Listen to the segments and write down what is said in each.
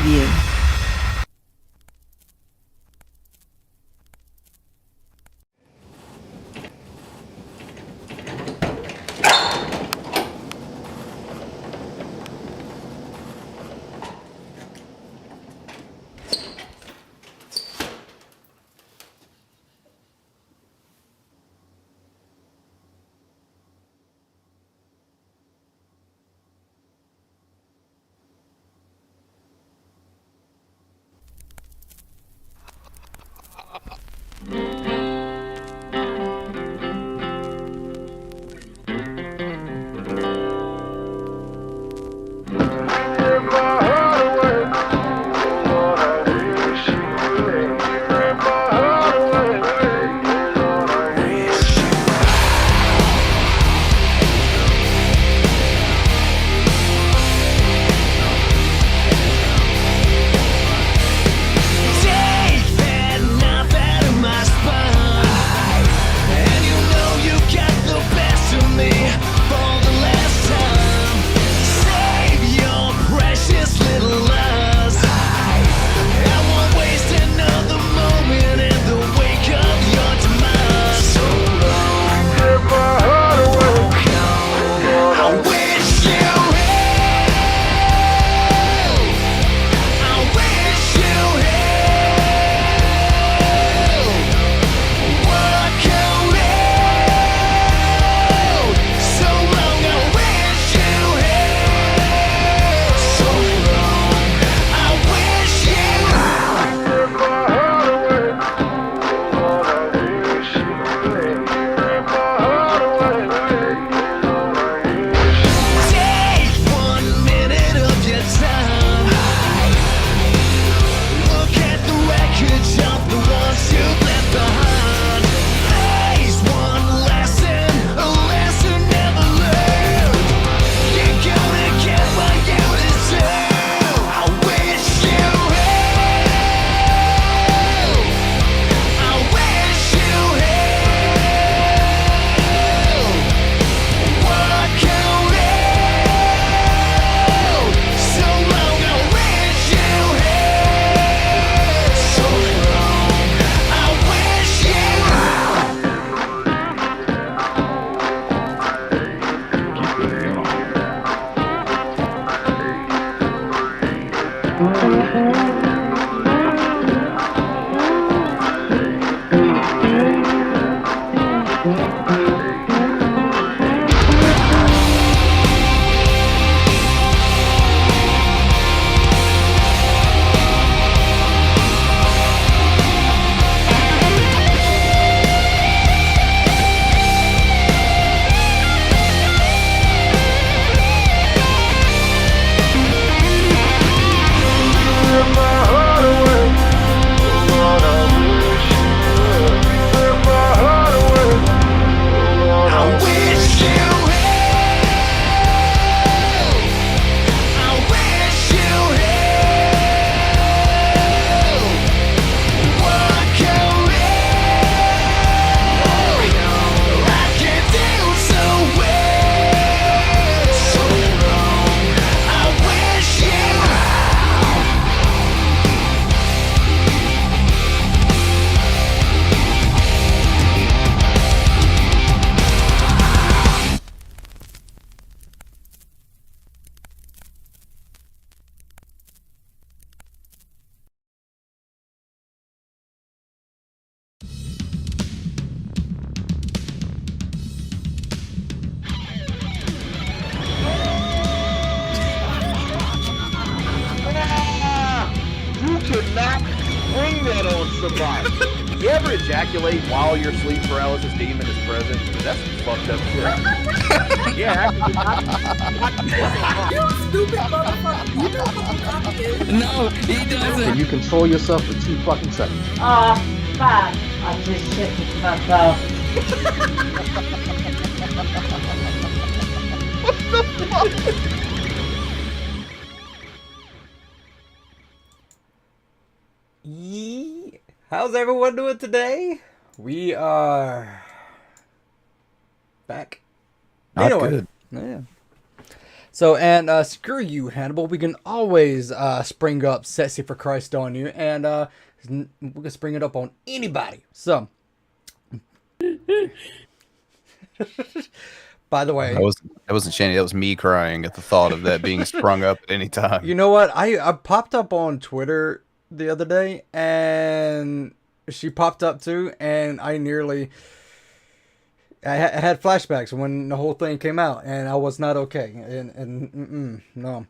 preview. You ever ejaculate while your sleep paralysis demon is present? That's some fucked up shit. Yeah, You stupid motherfucker. You know what the fuck is? No, he doesn't. Can you control yourself for 2 fucking seconds? Oh, fuck. I just shit myself. What the fuck? How's everyone doing today? We are back. Not good. Yeah. So, and screw you, Hannibal. We can always spring up Sexy for Christ on you, and we can spring it up on anybody. So, by the way, that wasn't Shanny. That was me crying at the thought of that being sprung up at any time. you know what? I popped up on Twitter the other day, and she popped up too, and I had flashbacks when the whole thing came out, and I was not okay. And no,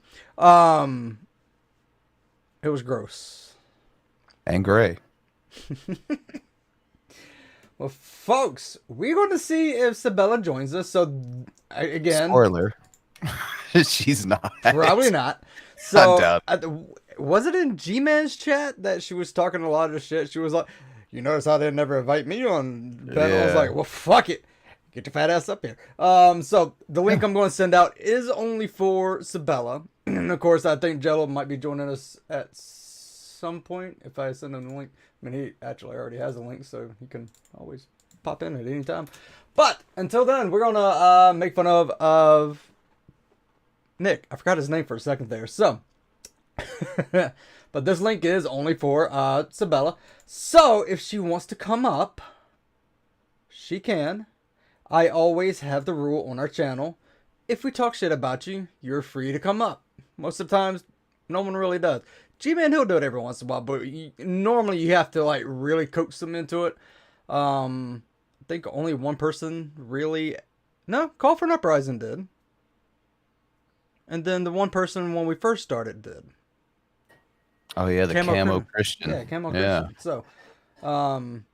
it was gross And gray. Well, folks, we're going to see if Sabella joins us. So, again, Spoiler. She's not. probably not. So, doubt was it in G-Man's chat that she was talking a lot of shit? She was like, "You notice how they never invite me on?" But I was Yeah. like, "Well, fuck it, get your fat ass up here." So the link I'm going to send out is only for Sabella, and of course, I think Jello might be joining us at some point if I send him the link. I mean, he actually already has a link, so he can always pop in at any time. But until then, we're gonna make fun of Nick. I forgot his name for a second there. So, but this link is only for Sabella. So if she wants to come up, she can. I always have the rule on our channel: if we talk shit about you, you're free to come up. Most of the times, no one really does. G-Man, he'll do it every once in a while, but normally you have to like really coax them into it. I think only one person really... No, Call for an Uprising did. And then the one person when we first started did. Oh yeah, the Camo Christian. Yeah, Camo Christian. So, Von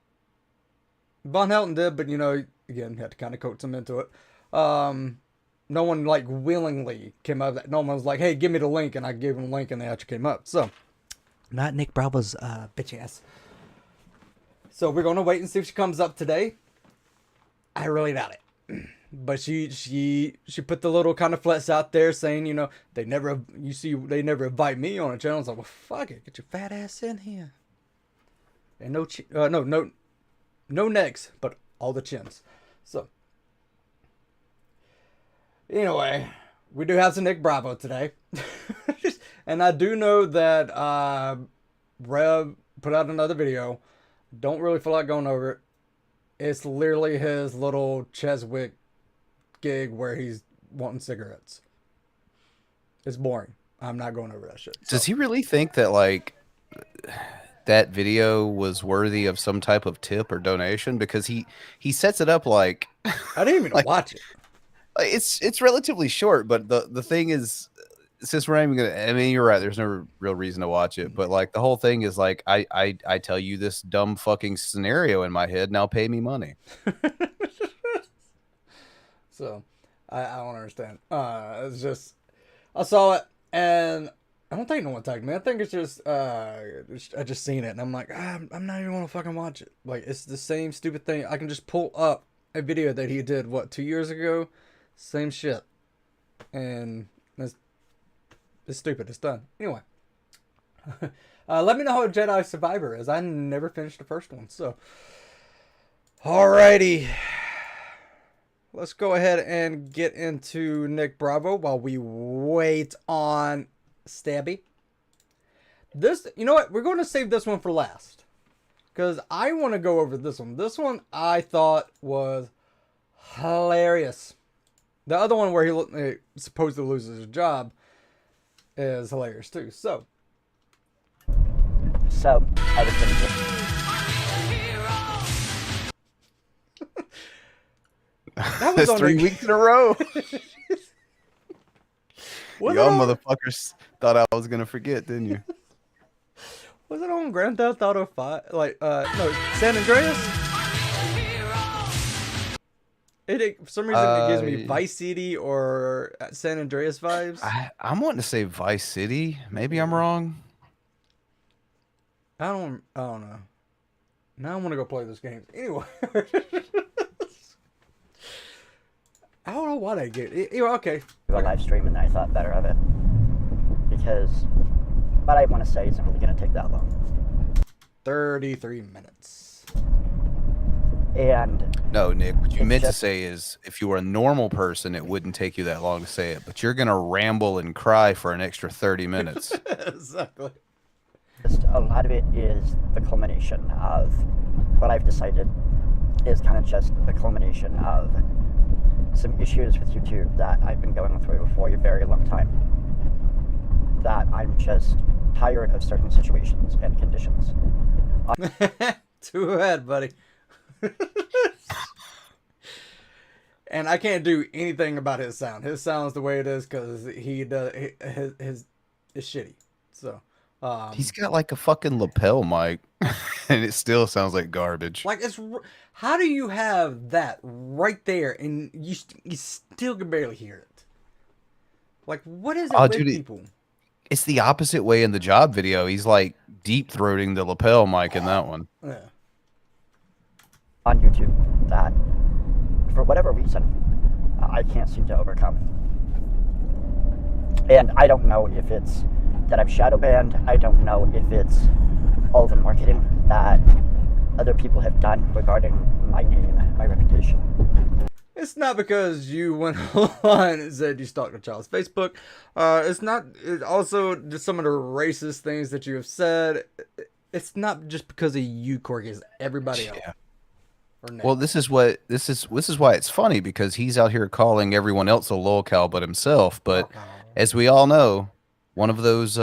Helton did, but you know, again, you had to kind of coax them into it. No one like willingly came out of that. No one was like, "Hey, give me the link," and I gave them the link, and they actually came up. So, not Nick Bravo's bitch ass. So we're gonna wait and see if she comes up today. I really doubt it, but she put the little kind of flex out there saying, you know, they never invite me on a channel. I was like, well, fuck it, get your fat ass in here. And no necks, but all the chins. So. Anyway, we do have some Nick Bravo today. And I do know that Rev put out another video. Don't really feel like going over it. It's literally his little Cheswick gig where he's wanting cigarettes. It's boring. I'm not going over that shit. So. Does he really think that like that video was worthy of some type of tip or donation? Because he sets it up like I didn't even watch it. It's relatively short, but the thing is, since we're not even gonna, I mean, you're right. There's no real reason to watch it, but like the whole thing is like, I tell you this dumb fucking scenario in my head, now pay me money. So, I don't understand. It's just, I saw it and I don't think no one tagged me. I think it's just, I just seen it and I'm like, I'm not even gonna fucking watch it. Like, it's the same stupid thing. I can just pull up a video that he did, what, 2 years ago? Same shit. And it's stupid. It's done. Anyway. Let me know how Jedi Survivor is. I never finished the first one. So, alrighty. Let's go ahead and get into Nick Bravo while we wait on Stabby. This, you know what? We're going to save this one for last. Because I want to go over this one. This one I thought was hilarious. The other one where he supposedly loses his job is hilarious too. So I was gonna that was That's 3 weeks in a row. Y'all motherfuckers thought I was gonna forget, didn't you? Was it on Grand Theft Auto 5? Like, no, San Andreas? For some reason, it gives me Vice City or San Andreas vibes. I'm wanting to say Vice City. Maybe I'm wrong. I don't know. Now I want to go play this game. Anyway. I don't know what I get. Okay. do a live stream, and then I thought better of it. Because what I want to say isn't really going to take that long. 33 minutes. And No, Nick, what you It's meant to just- say is if you were a normal person, it wouldn't take you that long to say it, but you're going to ramble and cry for an extra 30 minutes. Exactly. Just a lot of it is the culmination of what I've decided is kind of just the culmination of some issues with YouTube that I've been going through for a very long time. That I'm just tired of certain situations and conditions. Too bad, buddy. And I can't do anything about his sound. His sound's the way it is because he does his is shitty. So He's got like a fucking lapel mic, and it still sounds like garbage. like how do you have that right there and you still can barely hear it? Like what is it with Dude, people? It's the opposite way in the job video. He's like deep throating the lapel mic in that one. Yeah. On YouTube that, for whatever reason, I can't seem to overcome. And I don't know if it's that I'm shadow banned. I don't know if it's all the marketing that other people have done regarding my name, my reputation. It's not because you went online and said you stalked a child's Facebook. It's not. It's also just some of the racist things that you have said. It's not just because of you, Corky. It's everybody else. Yeah. Or Well, this is why it's funny, because he's out here calling everyone else a lolcow but himself. But as we all know, one of those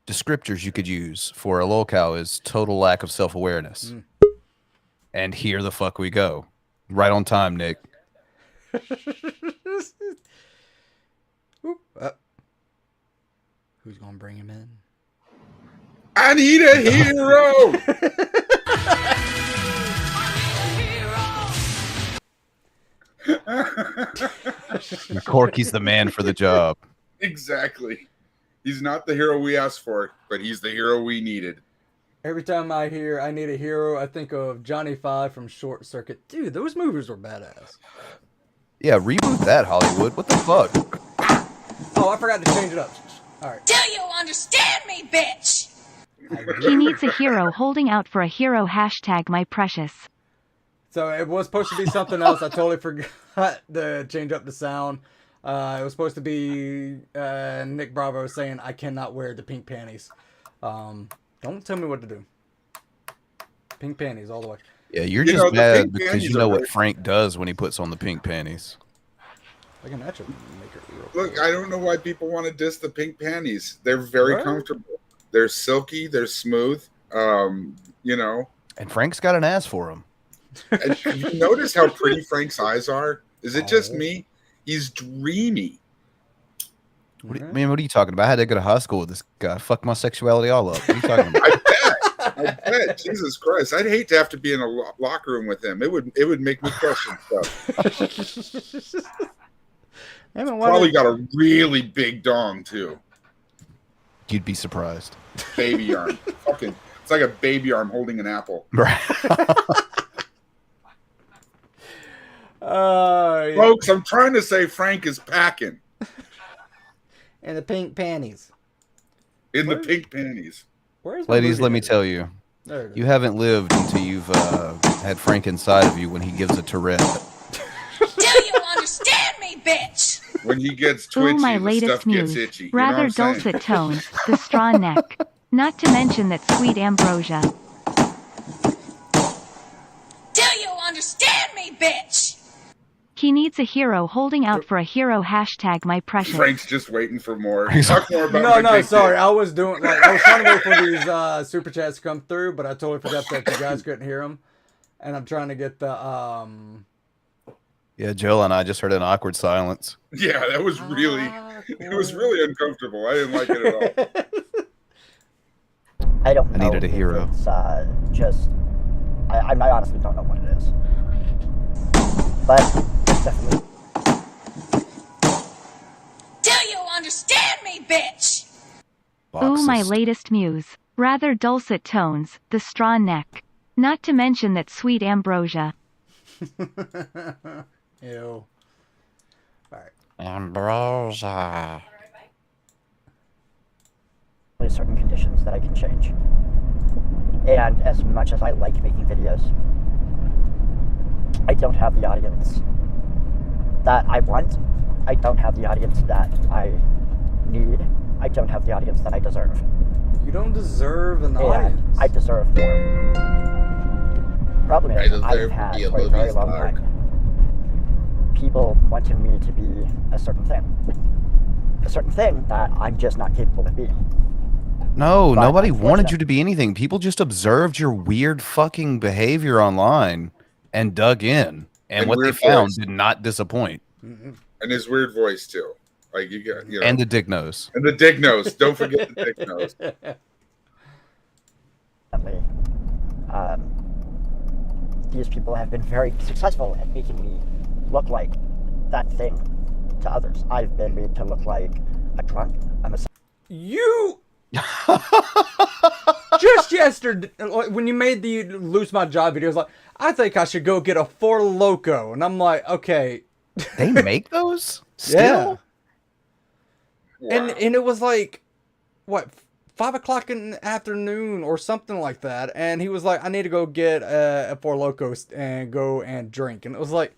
descriptors you could use for a lolcow is total lack of self-awareness. And here the fuck we go. Right on time, Nick. Oop, who's gonna bring him in? I need a hero. Corky's the man for the job. Exactly. He's not the hero we asked for, but he's the hero we needed. Every time I hear I need a hero, I think of Johnny Five from Short Circuit. Dude, those movies were badass. Yeah, reboot that, Hollywood. What the fuck? Oh, I forgot to change it up. All right. Do you understand me, bitch? He needs a hero holding out for a hero. Hashtag my precious. So it was supposed to be something else. I totally forgot to change up the sound. It was supposed to be Nick Bravo saying, I cannot wear the pink panties. Don't tell me what to do. Pink panties all the way. Yeah, you're You just know, the mad pink because panties you know are what very- Frank does when he puts on the pink panties. I can actually make it real Look, quick. I don't know why people want to diss the pink panties. They're very What? comfortable. They're silky. They're smooth. You know. And Frank's got an ass for him. And have you notice how pretty Frank's eyes are? Is it just me? He's dreamy. What do you talking about? I had to go to high school with this guy. Fuck my sexuality all up. What are you talking about? I bet. Jesus Christ. I'd hate to have to be in a locker room with him. It would make me question stuff. Probably got a really big dong too. You'd be surprised. Baby arm. Fucking, it's like a baby arm holding an apple. Right. Yeah. Folks, I'm trying to say Frank is packing And the pink panties. in the pink panties. Where's my Ladies, movie let me at? tell you, There it is. you haven't lived until you've had Frank inside of you when he gives a Tourette. Do you understand me, bitch? When he gets twitchy, Ooh, my the latest stuff gets muse. itchy. You know what Rather I'm saying? dulcet tones, the straw neck. Not to mention that sweet ambrosia. Do you understand me, bitch? He needs a hero holding out for a hero. Hashtag my precious. Frank's just waiting for more. Talk more about No, my no, big sorry. dick. I was doing I was trying to wait for these super chats to come through, but I totally forgot that you guys couldn't hear them. And I'm trying to get the Yeah, Joe and I just heard an awkward silence. Yeah, that was really, it was really uncomfortable. I didn't like it at all. I don't know. needed a if hero. It's just, I honestly don't know what it is. But it's definitely. Do you understand me, bitch? Ooh, my Boxes. latest muse. Rather dulcet tones, the straw neck. Not to mention that sweet ambrosia. Ew. Alright. Ambrosia. There's certain conditions that I can change. And as much as I like making videos, I don't have the audience that I want. I don't have the audience that I need. I don't have the audience that I deserve. You don't deserve an And audience. I deserve more. Problem I is, deserve I've to had be a for a very movie long star. time people wanting me to be a certain thing that I'm just not capable of being. No, But nobody wanted you unfortunately- to be anything. People just observed your weird fucking behavior online and dug in. And what they weird found voice. did not disappoint. And his weird voice too. Like you get, you know, And the dick nose. and the dick nose. Don't forget the dick nose. These people have been very successful at making me look like that thing to others. I've been made to look like a drunk. I'm a You just yesterday when you made the lose my job video, like I think I should go get a Four Loko, and I'm like, okay. They make those still? Yeah. Wow. And it was like, what, 5 o'clock in the afternoon or something like that. And he was like, I need to go get a Four Locos and go and drink. And it was like,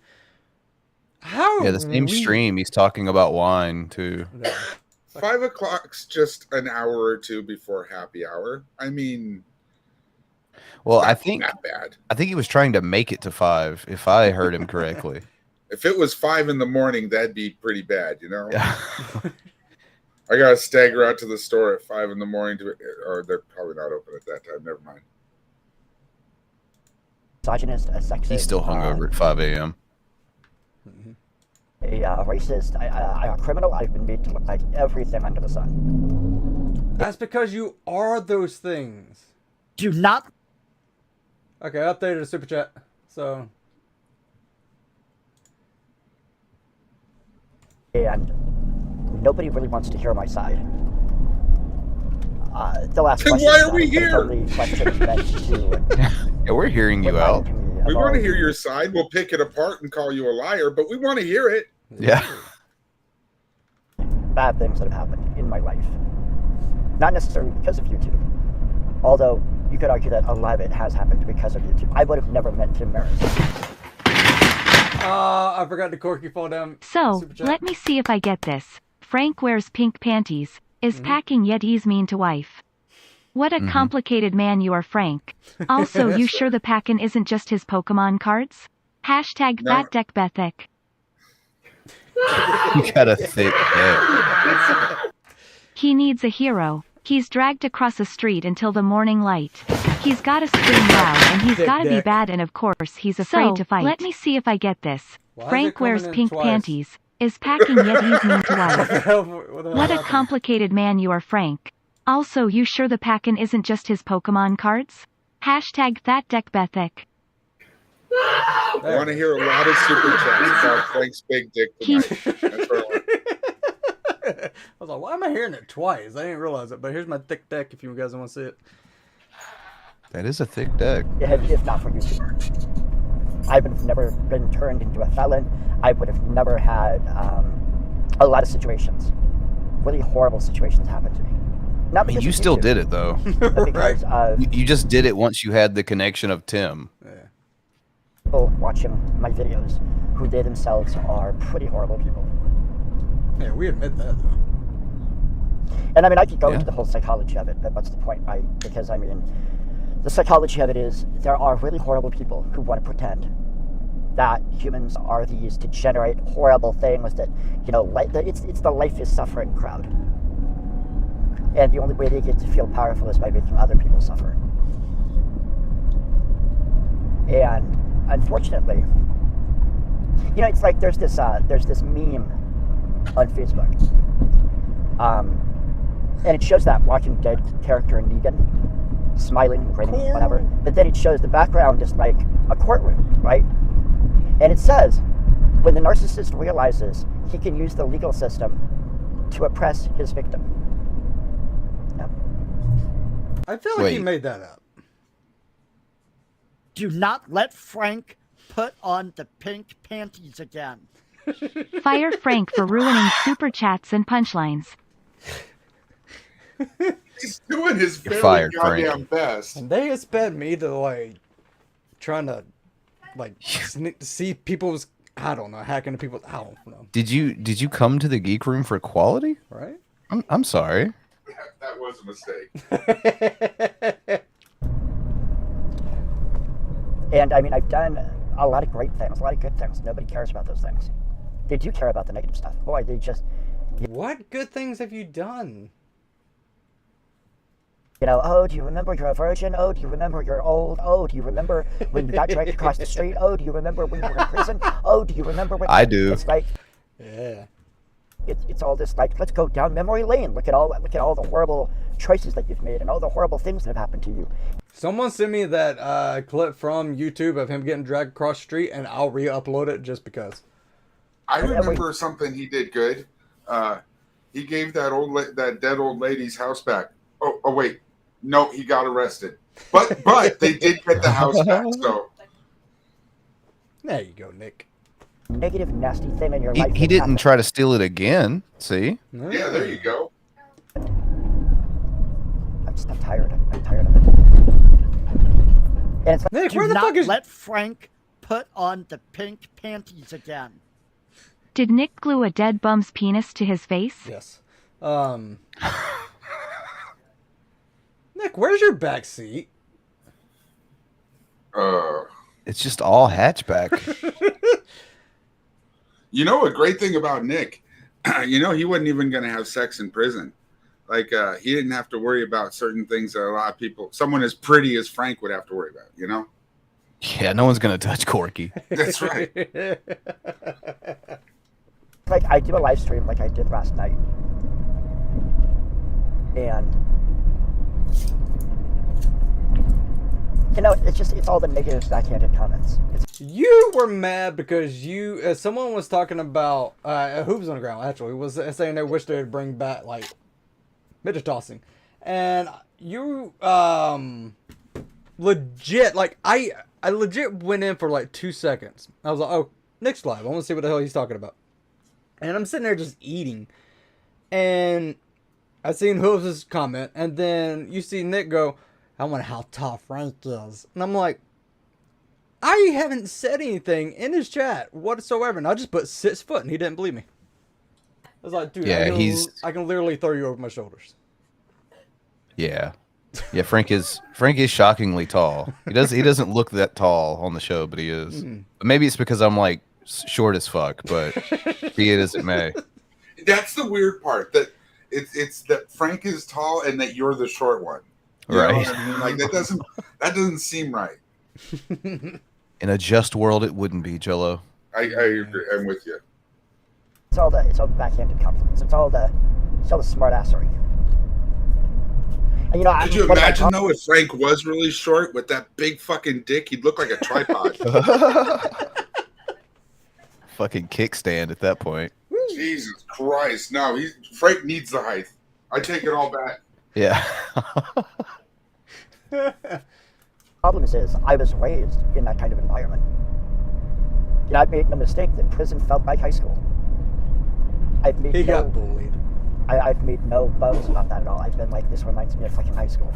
how? Yeah, the same stream. He's talking about wine too. 5 o'clock's just an hour or two before happy hour. I mean, Well, it's I not think that bad. I think he was trying to make it to 5, if I heard him correctly. If it was 5 in the morning, that'd be pretty bad, you know. Yeah. I gotta stagger out to the store at 5 in the morning or they're probably not open at that time. Never mind. misogynist, a sexist. He's still hungover at 5 a.m. A racist, a criminal. I've been made to look like everything under the sun. That's because you are those things. Do not. Okay, I updated the super chat. So. And nobody really wants to hear my side. The last Then question. why are we here? Yeah, we're hearing you out. We want to hear your side. We'll pick it apart and call you a liar, but we want to hear it. Yeah. Bad things that have happened in my life. Not necessarily because of YouTube. Although you could argue that a lot of it has happened because of YouTube. I would have never met Tim Maris. I forgot the corky fall down. So, let me see if I get this. Frank wears pink panties, is packing yet he's mean to wife. What a complicated man you are, Frank. Also, you sure the packin' isn't just his Pokemon cards? Hashtag No. that deck Bethic. You got a thick head. He needs a hero. He's dragged across a street until the morning light. He's gotta scream loud, and he's Thick gotta be dick. bad, and of course he's afraid to fight. Let me see if I get this. Why is it Frank coming wears in pink twice? panties, is packing yet he's mean to wife. What the hell What a happened? complicated man you are, Frank. Also, you sure the packin' isn't just his Pokemon cards? Hashtag that deck Bethic. I want to hear a lot of super chats about Frank's big dick He- tonight. That's what I want. I was like, why am I hearing it twice? I didn't realize it, but here's my thick deck if you guys want to see it. That is a thick deck. If not for YouTube. I would have never been turned into a felon. I would have never had a lot of situations, really horrible situations happen to me. Not I mean, because you of still YouTube, did it though. but because of You just did it once you had the connection of Tim. people watching my videos who they themselves are pretty horrible people. Yeah, we admit that though. And I mean, I could go Yeah. into the whole psychology of it, but what's the point, right? Because I mean, the psychology of it is there are really horrible people who want to pretend that humans are these degenerate, horrible things that, you know, it's the life is suffering crowd. And the only way they get to feel powerful is by making other people suffer. And unfortunately, you know, it's like there's this meme on Facebook. And it shows that Walking Dead character Negan smiling, grinning, whatever. But then it shows the background is like a courtroom, right? And it says, when the narcissist realizes he can use the legal system to oppress his victim. Yep. I feel like he Wait. made that up. Do not let Frank put on the pink panties again. Fire Frank for ruining super chats and punchlines. He's doing his You're very fired, goddamn Frank. best. And they expect me to like trying to like see people's, I don't know, hacking into people. I don't know. Did you come to the geek room for quality? Right. I'm sorry. That was a mistake. And I mean, I've done a lot of great things, a lot of good things. Nobody cares about those things. They do care about the negative stuff. Boy, they just. What good things have you done? You know, oh, do you remember you're a virgin? Oh, do you remember you're old? Oh, do you remember when you got dragged across the street? Oh, do you remember when you were in prison? Oh, do you remember when... I do. It's like... Yeah. It's all this, like, let's go down memory lane. Look at all the horrible choices that you've made and all the horrible things that have happened to you. Someone sent me that clip from YouTube of him getting dragged across the street, and I'll re-upload it just because. I remember something he did good. He gave that dead old lady's house back. Oh wait. No, he got arrested. But they did get the house back, so. There you go, Nick. Negative, nasty thing in your life. He didn't try to steal it again. See? Yeah, there you go. I'm tired. I'm tired of it. And it's like, Nick, where Do the fuck not is... let Frank put on the pink panties again. Did Nick glue a dead bum's penis to his face? Yes. Nick, where's your back seat? It's just all hatchback. You know, a great thing about Nick, he wasn't even going to have sex in prison. Like, he didn't have to worry about certain things that a lot of people, someone as pretty as Frank would have to worry about, you know? Yeah, no one's going to touch Corky. That's right. like, I do a live stream like I did last night. And... you know, it's all the negative backhanded comments. You were mad because someone was talking about hoops on the ground, actually, was saying they wish they'd bring back, like, midget tossing. And you, legit, like, I legit went in for, like, 2 seconds. I was like, oh, Nick's live. I want to see what the hell he's talking about. And I'm sitting there just eating. And I seen Hooves' comment, and then you see Nick go, I wonder how tall Frank is. And I'm like, I haven't said anything in his chat whatsoever. And I just put 6 foot, and he didn't believe me. I was like, dude, yeah, I can literally throw you over my shoulders. Yeah. Yeah, Frank is shockingly tall. He doesn't look that tall on the show, but he is. But maybe it's because I'm like short as fuck, but be it as it may. That's the weird part, that it's that Frank is tall and that you're the short one. You right. know what I mean? Like that doesn't seem right. In a just world, it wouldn't be, Jello. I agree. I'm with you. It's all the backhanded compliments. It's all the smart assery. And, could you imagine though if Frank was really short with that big fucking dick? He'd look like a tripod. Fucking kickstand at that point. Jesus Christ! No, Frank needs the height. I take it all back. Yeah. Problem is, I was raised in that kind of environment. I've made no mistake that prison felt like high school. He got bullied. I've made no bones about that at all. I've been like, this reminds me of fucking high school.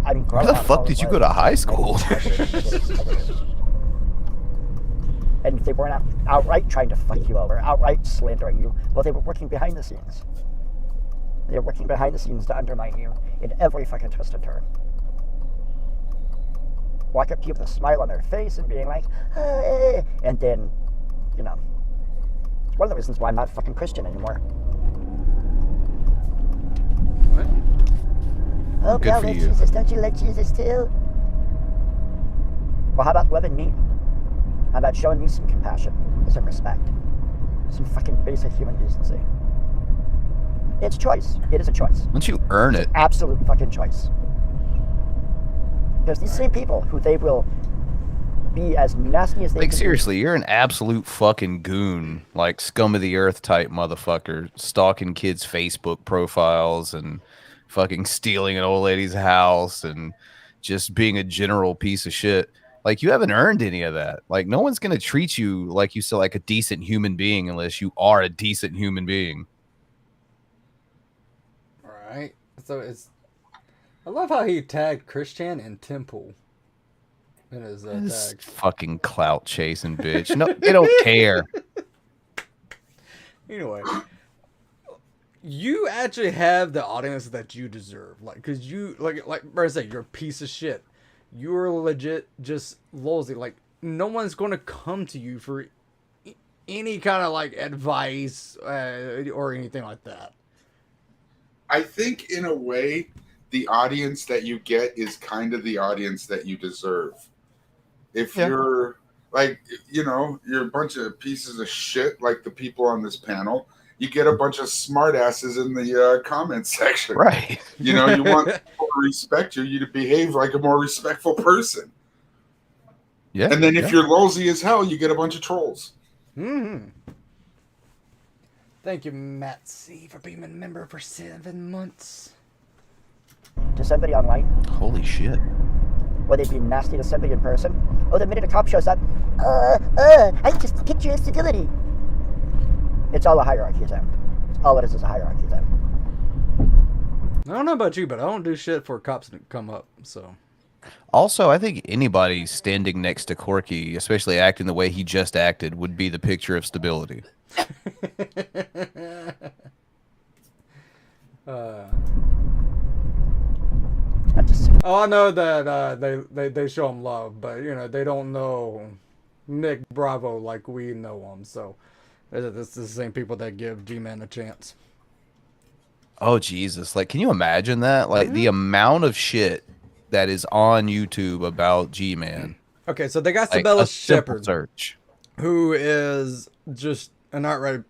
I mean, where the fuck did you go to high school? And if they weren't outright trying to fuck you over, outright slandering you, well, they were working behind the scenes. They were working behind the scenes to undermine you in every fucking twist and turn. Walk up to you with a smile on their face and being like, hey, and then, it's one of the reasons why I'm not fucking Christian anymore. What? Oh, good God, for like you. Jesus. Don't you like Jesus too? Well, how about loving me? How about showing me some compassion, some respect, some fucking basic human decency? It's choice. It is a choice. Don't you earn it? Absolute fucking choice. There's these same people who they will be as nasty as they Like, can seriously, you're an absolute fucking goon. Like, scum of the earth type motherfucker. Stalking kids' Facebook profiles and fucking stealing an old lady's house and just being a general piece of shit. Like, you haven't earned any of that. Like, no one's going to treat you like you said, like a decent human being unless you are a decent human being. Right. So I love how he tagged Christian and Temple. That is This tag. fucking clout chasing bitch. No, they don't care. Anyway, you actually have the audience that you deserve. Like, cause you like Bran said, you're a piece of shit. You're legit just lousy. Like, no one's gonna come to you for any kind of like advice or anything like that. I think in a way, the audience that you get is kind of the audience that you deserve. If you're like, you're a bunch of pieces of shit like the people on this panel, you get a bunch of smartasses in the comment section. Right. You want people to respect you to behave like a more respectful person. Yeah. And then if you're lousy as hell, you get a bunch of trolls. Mm-hmm. Thank you, Matt C, for being a member for 7 months. To somebody online, Holy shit. or they'd be nasty to somebody in person. Oh, the minute a cop shows up, I just picture of civility. It's all a hierarchy, Sam. All it is a hierarchy, Sam. I don't know about you, but I don't do shit for cops to come up, so. Also, I think anybody standing next to Corky, especially acting the way he just acted, would be the picture of stability. I know that they show him love, but they don't know Nick Bravo like we know him. So it's the same people that give G-Man a chance. Oh Jesus! Like, can you imagine that? Like the amount of shit that is on YouTube about G-Man. Okay, so they got Like, Sabella a simple Shepherd, search. who is just an outright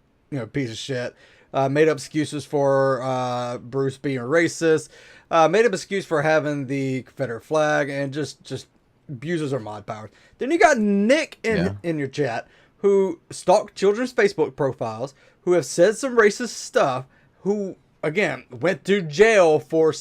piece of shit. Made up excuses for Bruce being racist. Made up excuse for having the Confederate flag, and just abuses our mod powers. Then you got Nick in your chat, who stalked children's Facebook profiles, who have said some racist stuff, who again went to jail for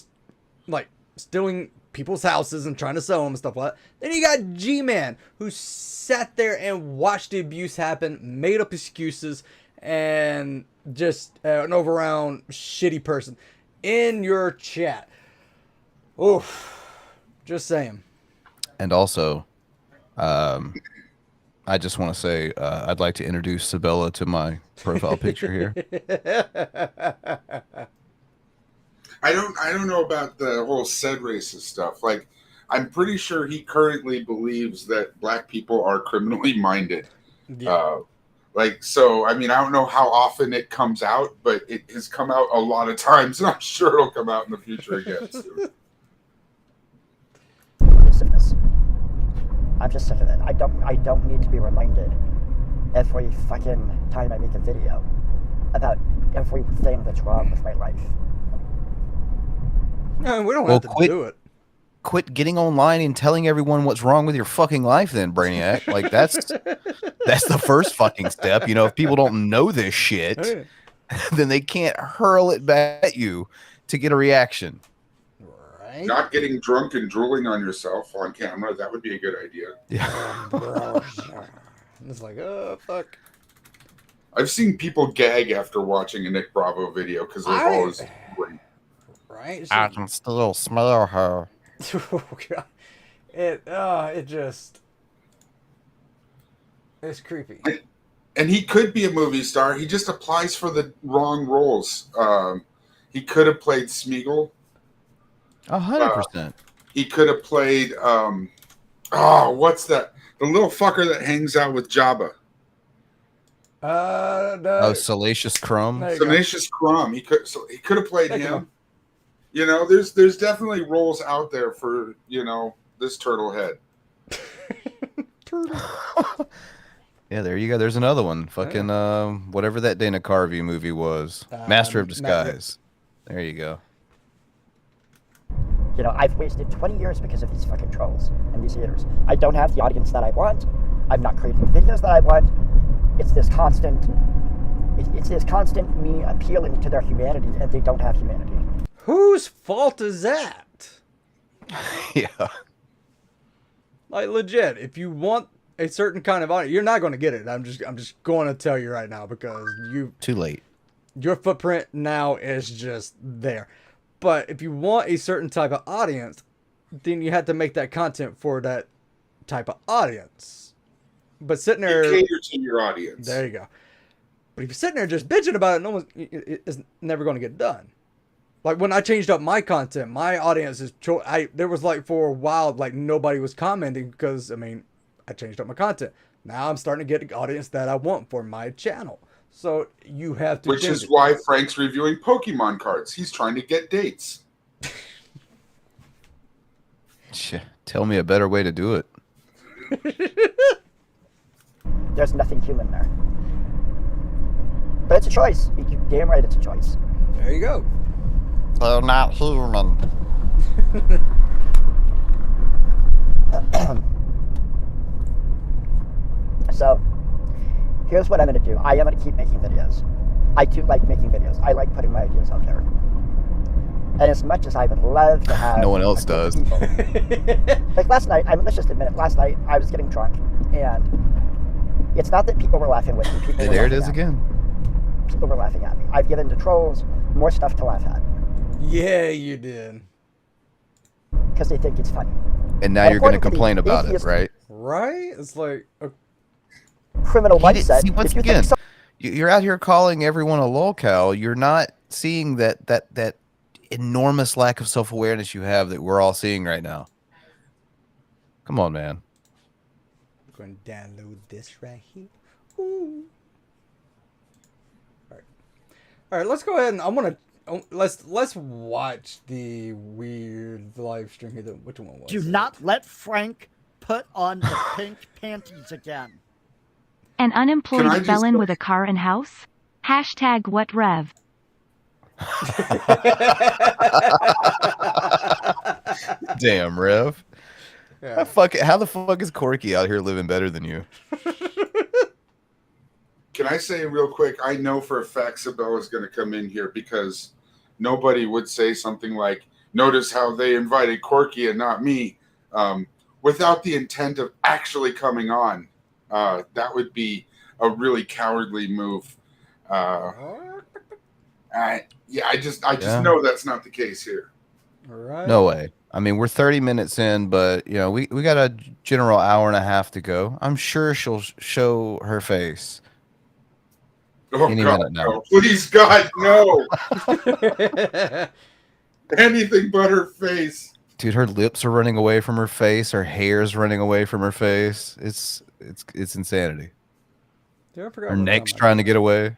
like stealing people's houses and trying to sell them and stuff like that. Then you got G-Man, who sat there and watched the abuse happen, made up excuses, and just an overall shitty person in your chat. Oof. Just saying. And also, I just want to say I'd like to introduce Sabella to my profile picture here. I don't know about the whole said racist stuff. Like, I'm pretty sure he currently believes that black people are criminally minded. Yeah. So, I mean, I don't know how often it comes out, but it has come out a lot of times, and I'm sure it'll come out in the future again. I'm just sick of it. I don't need to be reminded every fucking time I make a video about everything that's wrong with my life. No, we don't have to do it. Quit getting online and telling everyone what's wrong with your fucking life then, Brainiac. Like, that's the first fucking step. If people don't know this shit, then they can't hurl it back at you to get a reaction. Right? Not getting drunk and drooling on yourself on camera, that would be a good idea. Yeah. It's like, oh, fuck. I've seen people gag after watching a Nick Bravo video because they're always... Right? I can still smell her. Oh, God. It's creepy. And he could be a movie star. He just applies for the wrong roles. He could have played Smeagol. 100%. He could have played... what's that? The little fucker that hangs out with Jabba. No. Salacious Crumb. Salacious Crumb. He could have played him. There's definitely roles out there for, this turtle head. Turtle. Yeah, there you go. There's another one. Fucking whatever that Dana Carvey movie was. Master of Disguise. There you go. I've wasted 20 years because of these fucking trolls and these haters. I don't have the audience that I want. I'm not creating the videos that I want. It's this constant me appealing to their humanity, and they don't have humanity. Whose fault is that? Yeah. Like, legit, if you want a certain kind of audience, you're not going to get it. I'm just going to tell you right now, because too late. Your footprint now is just there. But if you want a certain type of audience, then you have to make that content for that type of audience. But sitting You there, cater to your audience. there you go. But if you're sitting there just bitching about it, no one is never going to get done. Like when I changed up my content, my audience is there was like for a while like nobody was commenting because I mean I changed up my content. Now I'm starting to get the audience that I want for my channel. So you have to. Which is why Frank's reviewing Pokemon cards. He's trying to get dates. Tell me a better way to do it. There's nothing human there. But it's a choice. You're damn right it's a choice. There you go. They're not human. So, here's what I'm going to do. I am going to keep making videos. I do like making videos. I like putting my ideas out there. And as much as I would love to have... No one else does. People, like last night, let's just admit it, last night I was getting drunk. And it's not that people were laughing with me. People There it is again. People were laughing at me. I've given the trolls more stuff to laugh at. Yeah, you did. Because they think it's funny. And now you're going to complain about it, right? Right? It's like a criminal mindset. See, once again, you're out here calling everyone a lolcow. You're not seeing that enormous lack of self-awareness you have that we're all seeing right now. Come on, man. I'm going to download this right here. Ooh. All right, let's go ahead and I'm gonna let's watch the weird live stream here. Which one was? Do not let Frank put on the pink panties again. An unemployed felon with a car and house? Hashtag what rev? Damn, Rev. Yeah. How the fuck is Corky out here living better than you? Can I say real quick, I know for a fact Sabella is going to come in here because nobody would say something like, notice how they invited Corky and not me, without the intent of actually coming on. That would be a really cowardly move. I just know that's not the case here. All right. No way. I mean, we're 30 minutes in, but you know, we got a general hour and a half to go. I'm sure she'll show her face. Oh, Any God, minute now. no. Please, God, no. Anything but her face. Dude, her lips are running away from her face. Her hair's running away from her face. It's insanity. Dude, I forgot Her what neck's I'm trying to get away.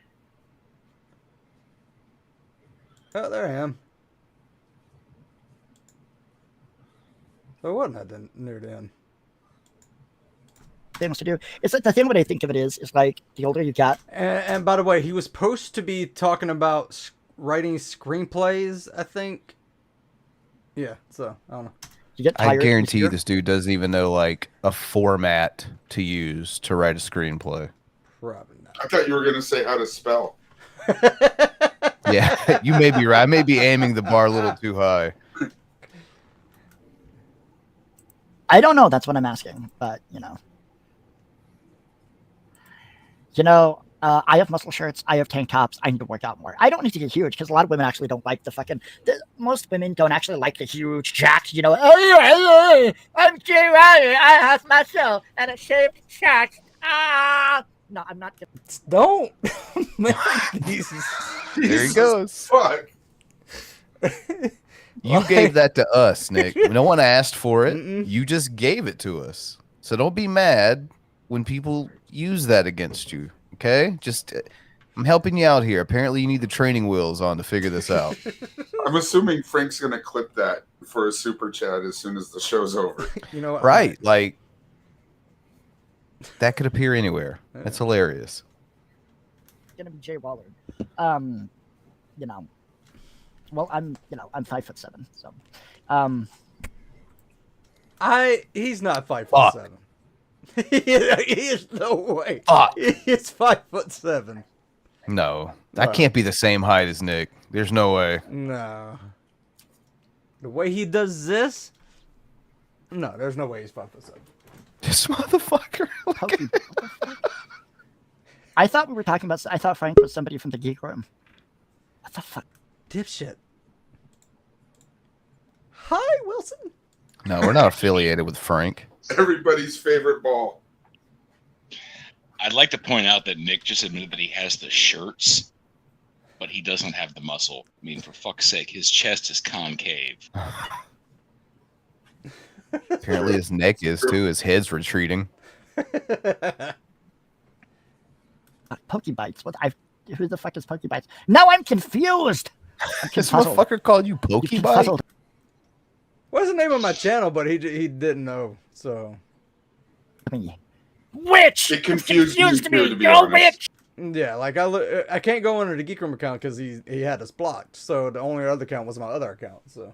Oh, there I am. So what wasn't that near the end? Things to do. It's like the thing. What I think of it is like the older you get. And by the way, he was supposed to be talking about writing screenplays, I think. Yeah. So I don't know. You get tired. I guarantee you, this dude doesn't even know like a format to use to write a screenplay. Probably not. I thought you were going to say how to spell. Yeah, you may be right. I may be aiming the bar a little too high. I don't know. That's what I'm asking. But you know. I have muscle shirts. I have tank tops. I need to work out more. I don't need to get huge because a lot of women actually don't like the fucking. Most women don't actually like the huge jacked. You know, I'm Jay Ryder. I have muscle and a shaved chest. No, I'm not. Don't. There he goes. Fuck. You gave that to us, Nick. No one asked for it. You just gave it to us. So don't be mad when people use that against you. Okay? Just I'm helping you out here. Apparently you need the training wheels on to figure this out. I'm assuming Frank's going to clip that for a super chat as soon as the show's over. You know what? Right. Like that could appear anywhere. That's hilarious. It's gonna be Jay Waller. You know. Well, I'm 5'7", so. He's not 5'7". He is no way. He's 5'7". No, I can't be the same height as Nick. There's no way. No. The way he does this, no, there's no way he's 5'7". This motherfucker. I thought we were talking about. I thought Frank was somebody from the Geek Room. What the fuck? Dipshit. Hi, Wilson. No, we're not affiliated with Frank. Everybody's favorite ball. I'd like to point out that Nick just admitted that he has the shirts, but he doesn't have the muscle. I mean, for fuck's sake, his chest is concave. Apparently his neck is too. His head's retreating. Pokebites. Who the fuck is Pokebites? Now I'm confused. This motherfucker called you Pokebite? What's the name of my channel? But he didn't know. So. Witch. It confused me to too, to be You're honest. witch. Yeah, like I can't go under the Geek Room account because he had us blocked. So the only other account was my other account. So.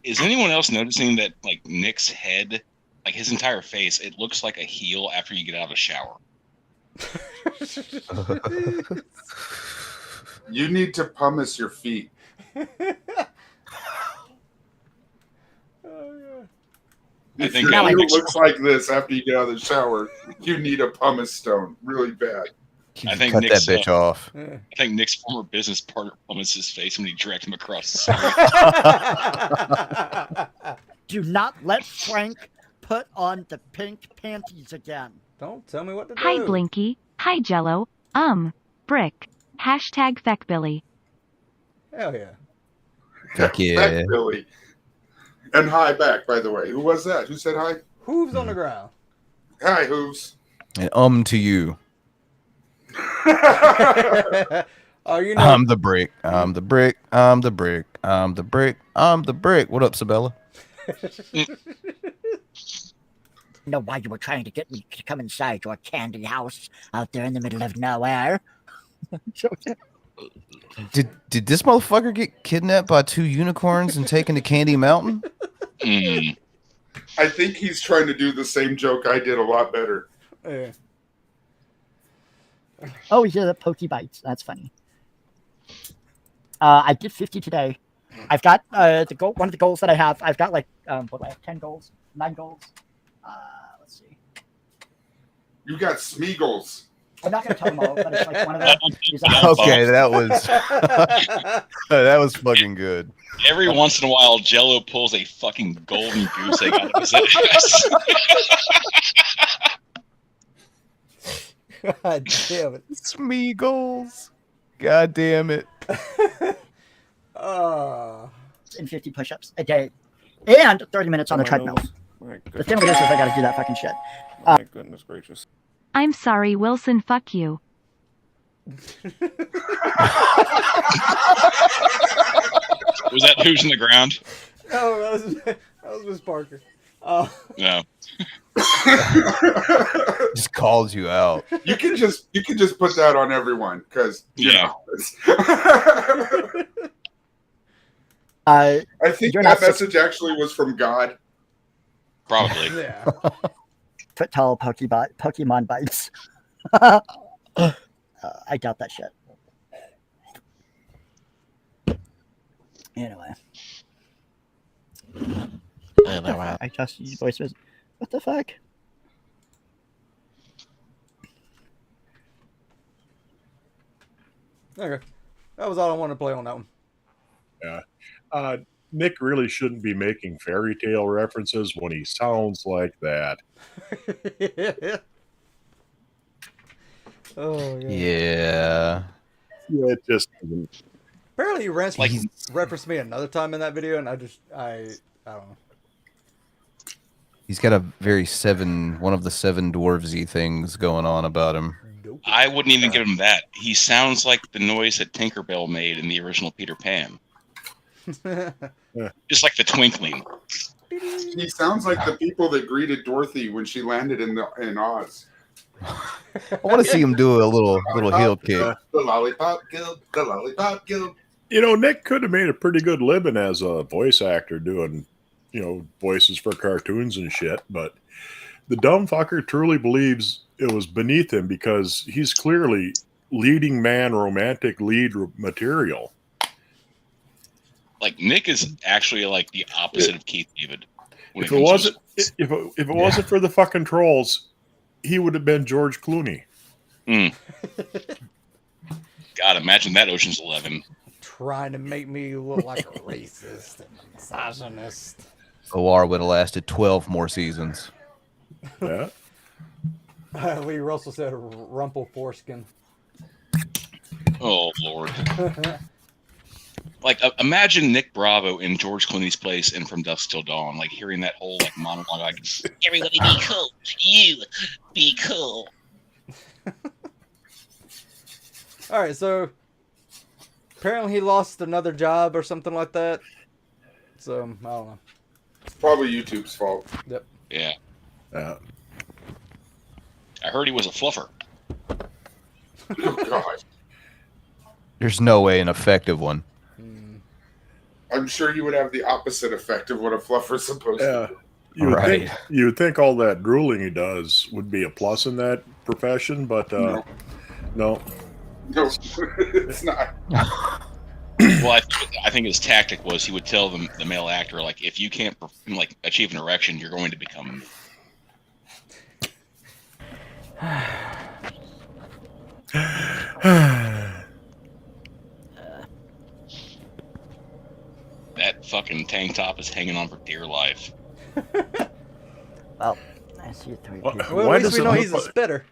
Is anyone else noticing that, like, Nick's head, like his entire face, it looks like a heel after you get out of a shower? You need to pumice your feet. I If think your heel Nick's- looks like this after you get out of the shower, you need a pumice stone really bad. I think Cut Nick's, that bitch off. I think Nick's former business partner pummels his face when he dragged him across the street. Do not let Frank put on the pink panties again. Don't tell me what to do. Hi Blinky. Hi Jello. Brick. Hashtag FeckBilly. Hell yeah. Fuck yeah. Back, Billy. And hi back, by the way. Who was that? Who said hi? Hooves on the ground. Hi, Hooves. And to you. Oh, you know. I'm the brick. I'm the brick. I'm the brick. I'm the brick. I'm the brick. What up, Sabella? Know why you were trying to get me to come inside your candy house out there in the middle of nowhere? Did this motherfucker get kidnapped by 2 unicorns and taken to Candy Mountain? Mm. I think he's trying to do the same joke I did a lot better. Yeah. Oh, yeah, the Pokebites. That's funny. I did 50 today. I've got the goal. One of the goals that I have. I've got like what do I have? 10 goals, 9 goals. Let's see. You got Smeagol's. I'm not going to tell them all, but it's like one of them. Okay, that was that was fucking good. Every once in a while, Jello pulls a fucking golden goose egg out of his ass. God damn it. Smeagol's. God damn it. And 50 push-ups a day. And 30 minutes on the treadmill. The thing with this is I got to do that fucking shit. My goodness gracious. I'm sorry, Wilson. Fuck you. Was that Who's in the Ground? No, that was Miss Parker. No. Just calls you out. You can just put that on everyone because Yeah. I think You're that not message actually was from God. Probably. Yeah. Foot tall Pokemon bites. I doubt that shit. Anyway. I just use voice message. What the fuck? Okay. That was all I wanted to play on that one. Yeah. Nick really shouldn't be making fairy tale references when he sounds like that. Oh, Yeah. Yeah, it just Apparently, he referenced me another time in that video, and I don't know. He's got a very one of the 7 dwarvesy things going on about him. I wouldn't even give him that. He sounds like the noise that Tinkerbell made in the original Peter Pan. Just like the twinkling. He sounds like the people that greeted Dorothy when she landed in Oz. I want to see him do a little heel kick. The Lollipop Guild, the Lollipop Guild. You know, Nick could have made a pretty good living as a voice actor doing, voices for cartoons and shit, but the dumb fucker truly believes it was beneath him because he's clearly leading man romantic lead material. Like, Nick is actually like the opposite of Keith David. If it wasn't for the fucking trolls, he would have been George Clooney. God, imagine that Ocean's 11. Trying to make me look like a racist and misogynist. OR would have lasted 12 more seasons. Yeah. Lee Russell said rumple foreskin. Oh Lord! Like, imagine Nick Bravo in George Clooney's place in From Dusk Till Dawn, like hearing that whole like monologue, like "Everybody be cool, you be cool." All right, so apparently he lost another job or something like that. So I don't know. It's probably YouTube's fault. Yep. Yeah. I heard he was a fluffer. Oh God. There's no way an effective one. I'm sure you would have the opposite effect of what a fluffer's supposed to do. You would think all that drooling he does would be a plus in that profession, but no. No, it's not. Well, I think his tactic was he would tell the male actor, like, if you can't like achieve an erection, you're going to become. That fucking tank top is hanging on for dear life. Well, I see 3 people. Well, at least we know he's a spitter.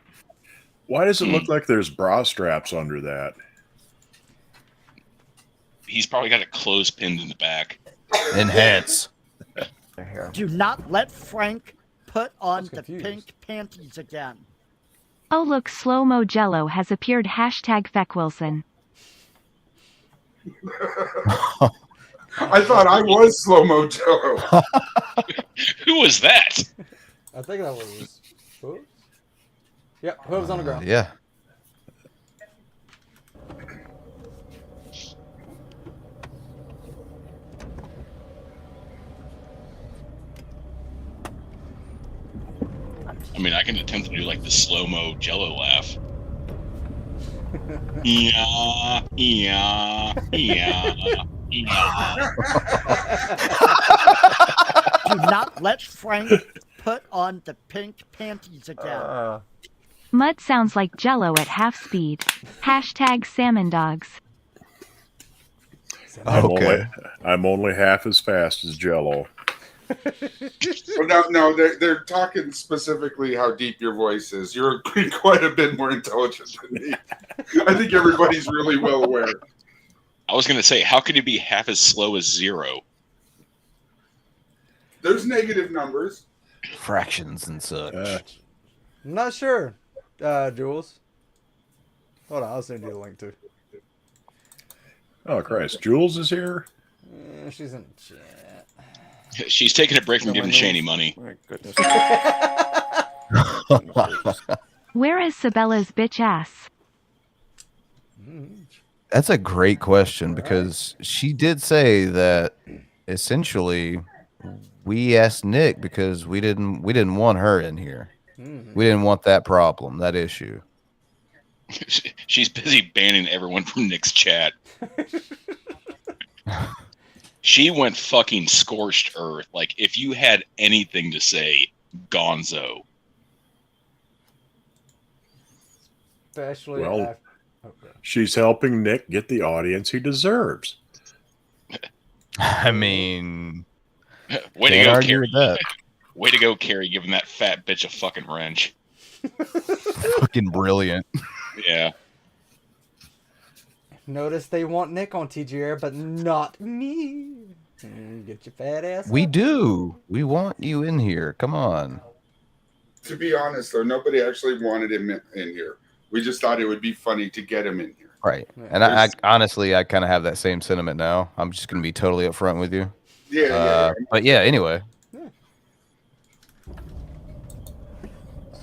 Why does it look like there's bra straps under that? He's probably got it clothespined in the back. Enhance. Do not let Frank put on the pink panties again. Oh look, slow-mo Jello has appeared. #FeckWilson. I thought I was slow-mo Jello. Who was that? I think that was. Who? Yep, hooves on the ground. Yeah. I mean, I can attempt to do like the slow-mo Jello laugh. Yeah, yeah, yeah, yeah. Do not let Frank put on the pink panties again. Mud sounds like Jello at half speed. #salmon dogs. I'm only half as fast as Jello. Well, no, they're talking specifically how deep your voice is. You're quite a bit more intelligent than me. I think everybody's really well aware. I was going to say, how could you be half as slow as 0? There's negative numbers. Fractions and such. I'm not sure, Jules. Hold on, I'll send you a link too. Oh, Christ. Jules is here? She's in chat. She's taking a break from giving Shanny money. My goodness. Where is Sabella's bitch ass? That's a great question because she did say that essentially we asked Nick because we didn't want her in here. We didn't want that problem, that issue. She's busy banning everyone from Nick's chat. She went fucking scorched earth. Like, if you had anything to say, gonzo. Especially she's helping Nick get the audience he deserves. I mean, way to go, Carrie. Way to go, Carrie, giving that fat bitch a fucking wrench. Fucking brilliant. Yeah. Notice they want Nick on TGR, but not me. Get your fat ass. We do. We want you in here. Come on. To be honest, though, nobody actually wanted him in here. We just thought it would be funny to get him in here. Right. And I honestly, I kind of have that same sentiment now. I'm just going to be totally upfront with you. Yeah. But yeah, anyway.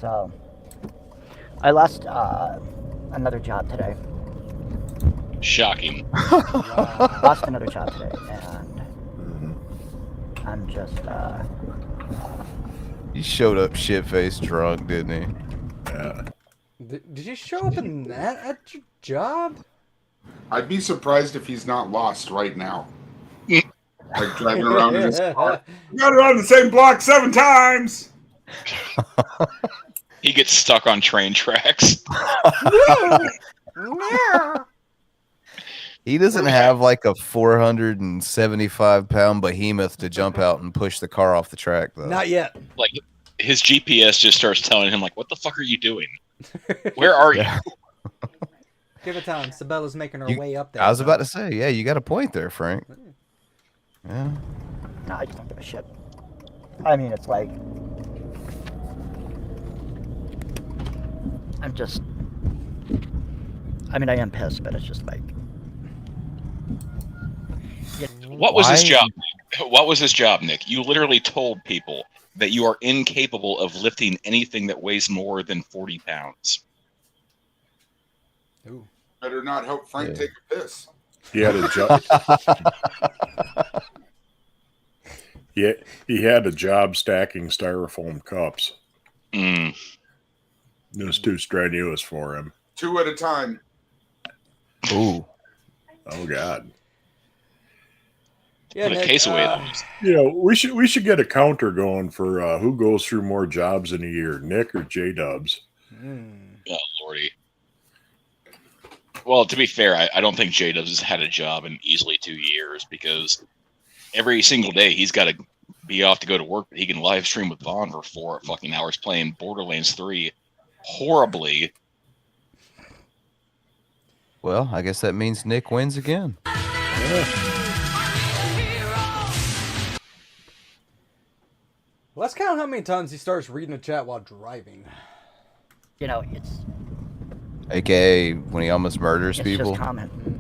So, I lost another job today. Shocking. Lost another job today, and I'm just. He showed up shit-faced drunk, didn't he? Yeah. Did you show up in that at your job? I'd be surprised if he's not lost right now. Like driving around in his car. Got around the same block 7 times. He gets stuck on train tracks. He doesn't have like a 475-pound behemoth to jump out and push the car off the track, though. Not yet. Like his GPS just starts telling him, like, "What the fuck are you doing? Where are you?" Give it time. Sabella's making her way up there. I was about to say, yeah, you got a point there, Frank. Yeah. No, I just don't give a shit. I mean, it's like I am pissed, but it's just like. What was his job? What was his job, Nick? You literally told people that you are incapable of lifting anything that weighs more than 40 pounds. Ooh. Better not help Frank take a piss. He had a job. He had a job stacking styrofoam cups. It was too strenuous for him. 2 at a time. Ooh. Oh God. Yeah, Put a case away. We should get a counter going for who goes through more jobs in a year, Nick or J-Dubs. Oh lordy. Well, to be fair, I don't think J-Dubs has had a job in easily 2 years because every single day he's got to be off to go to work, but he can live stream with Vaughn for 4 fucking hours playing Borderlands 3 horribly. Well, I guess that means Nick wins again. Well, let's count how many times he starts reading the chat while driving. It's AKA when he almost murders people. Just commenting.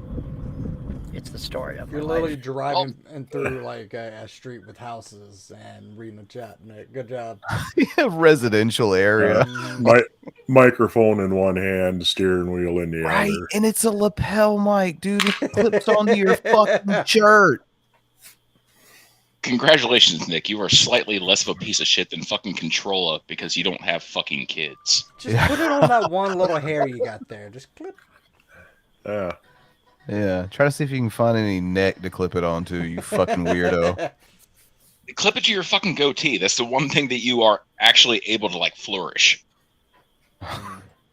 It's the story of You're my literally life. driving and through like a street with houses and reading the chat, Nick. Good job. Residential area. Microphone in one hand, steering wheel in the Right, other. and it's a lapel mic, dude. It clips onto your fucking shirt. Congratulations, Nick. You are slightly less of a piece of shit than fucking Controlla because you don't have fucking kids. Just put it on that one little hair you got there. Just clip. Yeah. Try to see if you can find any neck to clip it onto, you fucking weirdo. Clip it to your fucking goatee. That's the one thing that you are actually able to like flourish.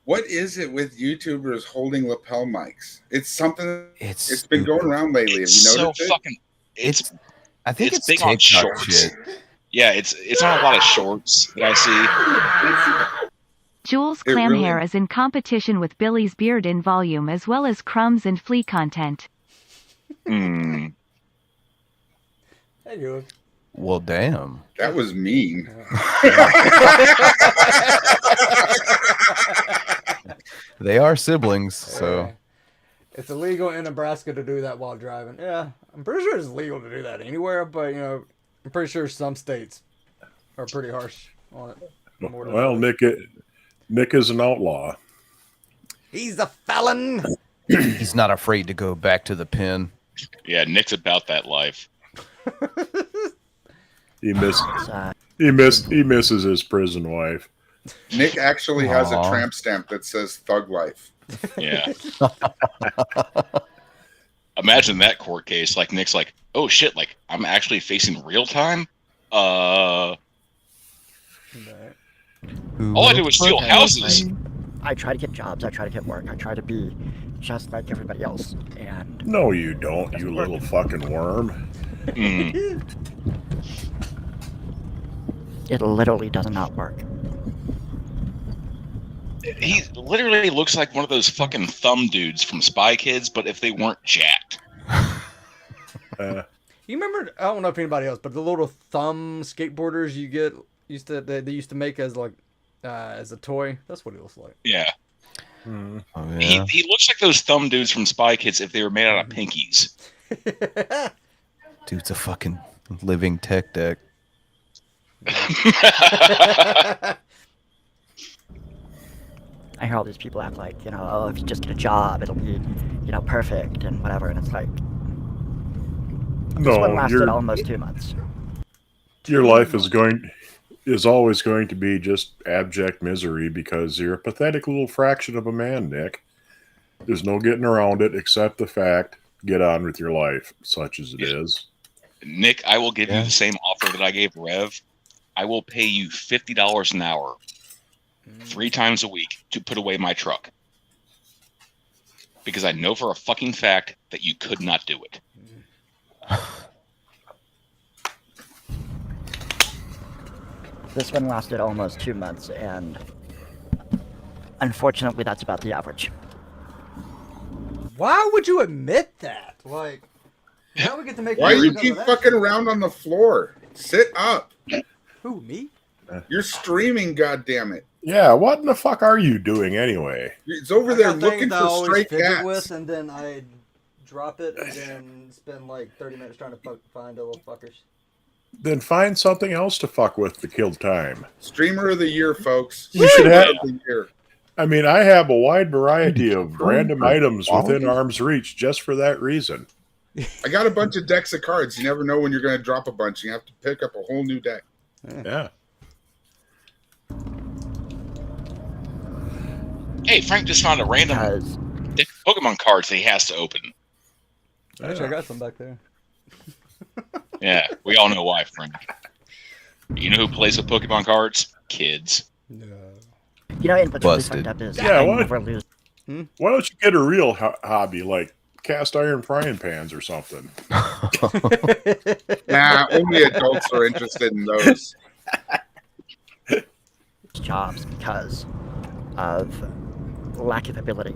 What is it with YouTubers holding lapel mics? It's something. It's been going around lately. Have you noticed it? I think it's big on TikTok shorts. shit. Yeah, it's on a lot of shorts that I see. Jules' It clam really- hair is in competition with Billy's beard in volume as well as Crumbs and Flea content. Hey, you. Well, damn. That was mean. They are siblings, so. It's illegal in Nebraska to do that while driving. Yeah, I'm pretty sure it's legal to do that anywhere, but I'm pretty sure some states are pretty harsh on it. More than Well, others. Nick is an outlaw. He's a felon. He's not afraid to go back to the pen. Yeah, Nick's about that life. He misses his prison wife. Nick actually has a Aw. tramp stamp that says "Thug Life." Yeah. Imagine that court case. Like Nick's like, oh shit, like I'm actually facing real time. All I did was steal houses. I try to get jobs. I try to get work. I try to be just like everybody else. And No, you don't, you little fucking worm. it literally does not work. He literally looks like one of those fucking thumb dudes from Spy Kids, but if they weren't jacked. You remember? I don't know if anybody else, but the little thumb skateboarders you get they used to make as like as a toy. That's what he looks like. Yeah. Oh, He looks like those thumb dudes from Spy Kids if they were made out of pinkies. Dude's a fucking living tech deck. I hear all these people act like, oh, if you just get a job, it'll be, perfect and whatever. And it's like, this one lasted almost 2 months. Your life is always going to be just abject misery because you're a pathetic little fraction of a man, Nick. There's no getting around it except the fact, get on with your life, such as it is. Nick, I will give you the same offer that I gave Rev. I will pay you $50 an hour, 3 times a week, to put away my truck. because I know for a fucking fact that you could not do it. This one lasted almost 2 months, and unfortunately, that's about the average. Why would you admit that? Like, now we get to make. Why do you keep fucking around on the floor? Sit up. Who, me? You're streaming, goddammit. Yeah, what in the fuck are you doing anyway? It's over there looking for stray cats. With, and then I drop it, and then spend like 30 minutes trying to find the little fuckers. Then find something else to fuck with to kill time. Streamer of the year, folks. You should have. Of the year. I mean, I have a wide variety of random items within arm's reach just for that reason. I got a bunch of decks of cards. You never know when you're going to drop a bunch. You have to pick up a whole new deck. Yeah. Hey, Frank just found a random Pokemon cards that he has to open. Actually, I got some back there. Yeah, we all know why, Frank. You know who plays with Pokemon cards? Kids. No. You know, what's really fucked up is yeah, I why never lose. don't you get a real hobby like cast iron frying pans or something? Nah, only adults are interested in those. Jobs because of lack of ability.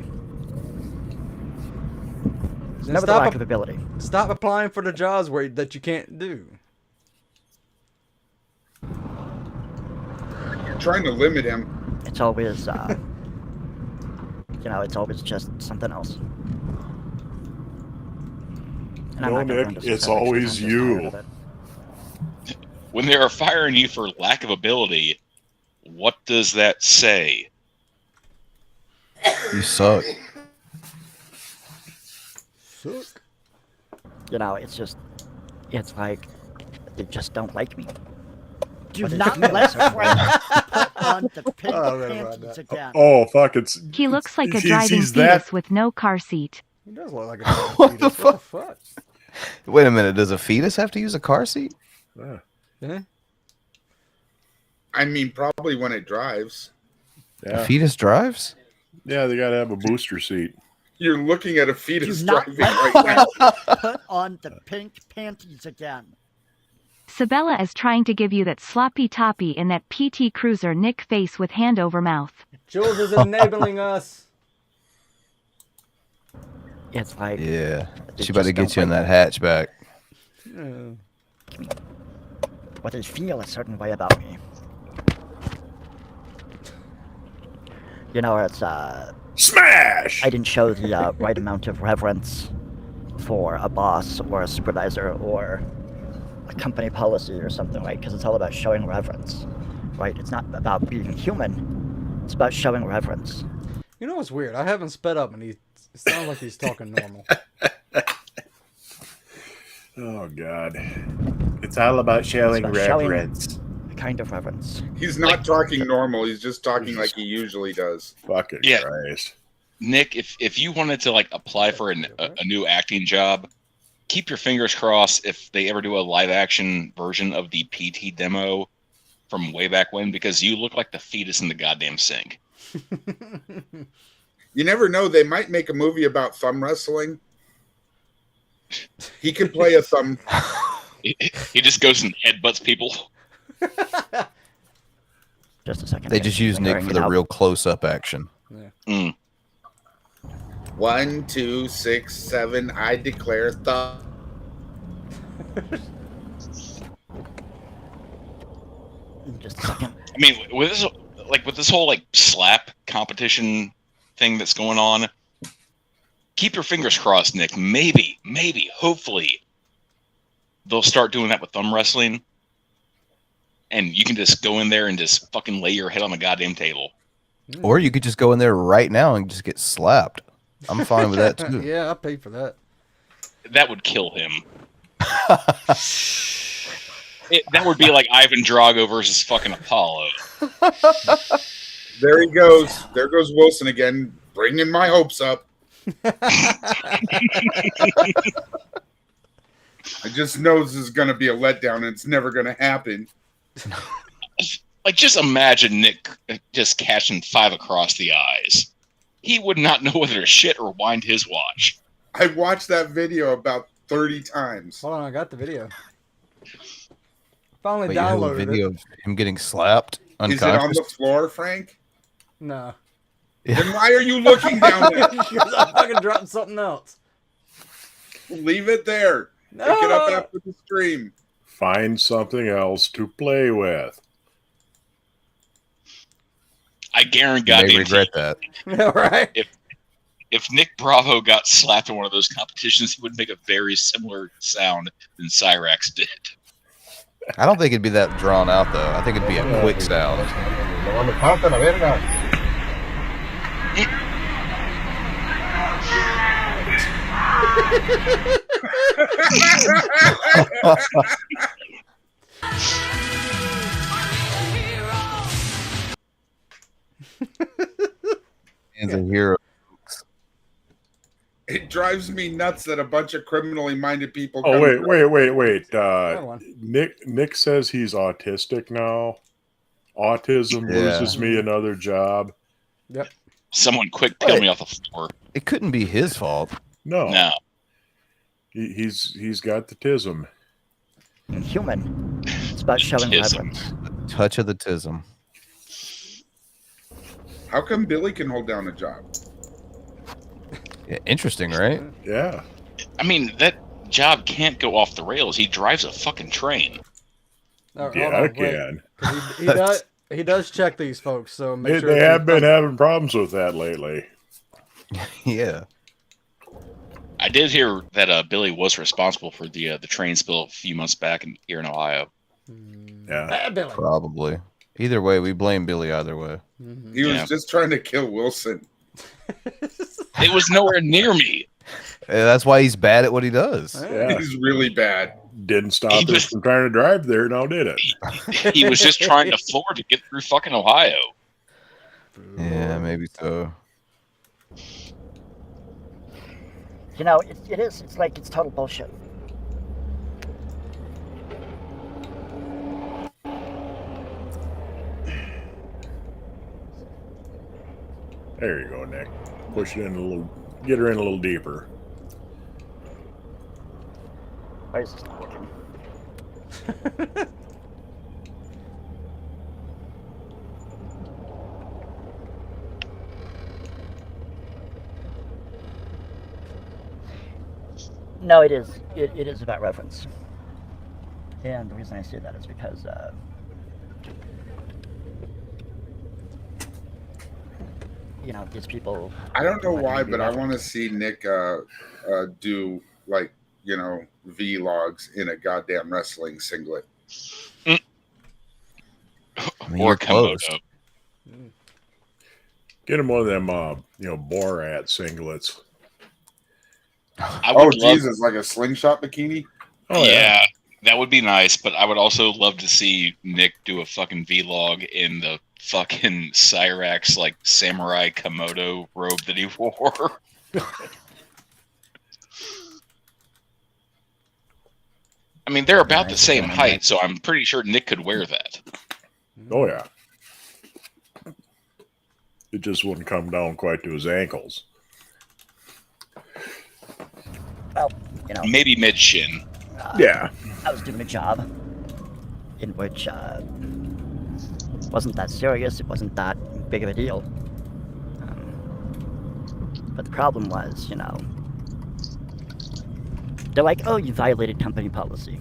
Never the lack of ability. Stop applying for the jobs that you can't do. You're trying to limit him. It's always, it's always just something else. And No, Nick, it's always you. When they are firing you for lack of ability, what does that say? You suck. Suck. It's like they just don't like me. Do not let Frank put on the pink panties again. Oh, fuck, it's... He looks like a he's driving that- fetus with no car seat. He does look like a driving What fetus. the What the fuck? Wait a minute. Does a fetus have to use a car seat? Yeah. I mean, probably when it drives. A fetus drives? Yeah, they gotta have a booster seat. You're looking at a fetus Do not driving let right now. Frank put on the pink panties again. Sabella is trying to give you that sloppy toppy in that PT Cruiser Nick face with hand over mouth. Jules is enabling us. It's like Yeah. they She about to just get you in don't that hatchback. But they feel a certain way about me. It's Smash! I didn't show the right amount of reverence for a boss or a supervisor or a company policy or something, right? Because it's all about showing reverence, right? It's not about being human. It's about showing reverence. You know what's weird? I haven't sped up, and it sounds like he's talking normal. Oh, God. It's all about showing It's about showing reverence. a kind of reverence. He's not talking normal. He's just talking like he usually does. Fucking Yeah. Christ. Nick, if you wanted to apply for a new acting job, keep your fingers crossed if they ever do a live action version of the PT demo from way back when, because you look like the fetus in the goddamn sink. You never know. They might make a movie about thumb wrestling. He can play a thumb. He just goes and headbutts people. Just a second. They just use Nick for the real close-up action. Mm. 1, 2, 6, 7. I declare thumb. Just a second. I mean, with this whole slap competition thing that's going on, keep your fingers crossed, Nick. Maybe, hopefully, they'll start doing that with thumb wrestling, and you can just go in there and just fucking lay your head on the goddamn table. Or you could just go in there right now and just get slapped. I'm fine with that too. Yeah, I paid for that. That would kill him. That would be like Ivan Drago versus fucking Apollo. There he goes. There goes Wilson again, bringing my hopes up. I just know this is going to be a letdown, and it's never going to happen. Just imagine Nick just catching 5 across the eyes. he would not know whether to shit or wind his watch. I watched that video about 30 times. Hold on, I got the video. Finally Wait, you have a downloaded video it. of him getting slapped Is it on unconscious? the floor, Frank? No. Then why are you looking down there? Because I fucking dropped something else. Leave it there. Pick it up after the stream. Find something else to play with. I guarantee You may regret that. Yeah, right. If Nick Bravo got slapped in one of those competitions, he would make a very similar sound than Cyrax did. I don't think it'd be that drawn out though. I think it'd be a quick sound. Man's a hero. It drives me nuts that a bunch of criminally minded people. Oh, come wait. Nick says he's autistic now. Autism loses me another job. Yep. Someone quick peel me off the floor. It couldn't be his fault. No. He's got the tism. Human. It's about showing reverence. Touch of the tism. How come Billy can hold down a job? Yeah, interesting, right? Yeah. I mean, that job can't go off the rails. He drives a fucking train. Oh, Yeah, hold I on, can. wait. He does check these folks, so make sure They have been having problems with that lately. Yeah. I did hear that Billy was responsible for the train spill a few months back here in Ohio. Yeah, Billy. Probably. Either way, we blame Billy either way. He was just trying to kill Wilson. It was nowhere near me. Yeah, that's why he's bad at what he does. Yeah. He's really bad. Didn't stop us from trying to drive there, now did it? He was just trying to floor to get through fucking Ohio. Yeah, maybe so. You know, it is. It's like it's total bullshit. There you go, Nick. Push it in a little, get her in a little deeper. Why is this not working? No, it is. It is about reference. And the reason I say that is because you know, these people. I don't know why, but I want to see Nick do, like, you know, vlogs in a goddamn wrestling singlet. Or Komodo. Get him one of them, you know, Borat singlets. Oh, Jesus, like a slingshot bikini? Oh, yeah, that would be nice, but I would also love to see Nick do a fucking vlog in the fucking Cyrax, like, samurai Komodo robe that he wore. I mean, they're about the same height, so I'm pretty sure Nick could wear that. Oh, yeah. It just wouldn't come down quite to his ankles. Well, you know. Maybe mid-shin. Yeah. I was doing a job in which wasn't that serious. It wasn't that big of a deal. But the problem was, you know, they're like, "Oh, you violated company policy."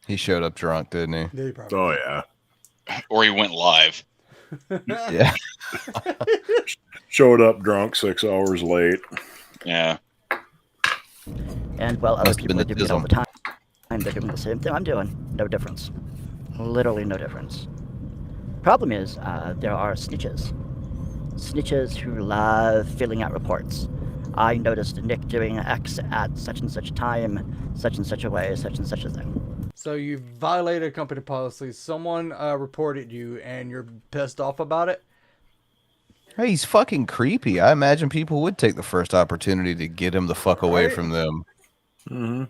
He showed up drunk, didn't he? Yeah, he probably Oh, yeah. Or he went live. Yeah. Showed up drunk 6 hours late. Yeah. And well, other Must have people are been the doing it all the tism. time. They're doing the same thing I'm doing. No difference. Literally no difference. Problem is, there are snitches. Snitches who love filling out reports. I noticed Nick doing X at such and such time, such and such a way, such and such a thing. So you violated company policy. Someone reported you, and you're pissed off about it. Hey, he's fucking creepy. I imagine people would take the first opportunity to get him the fuck away from them. Mm-hmm.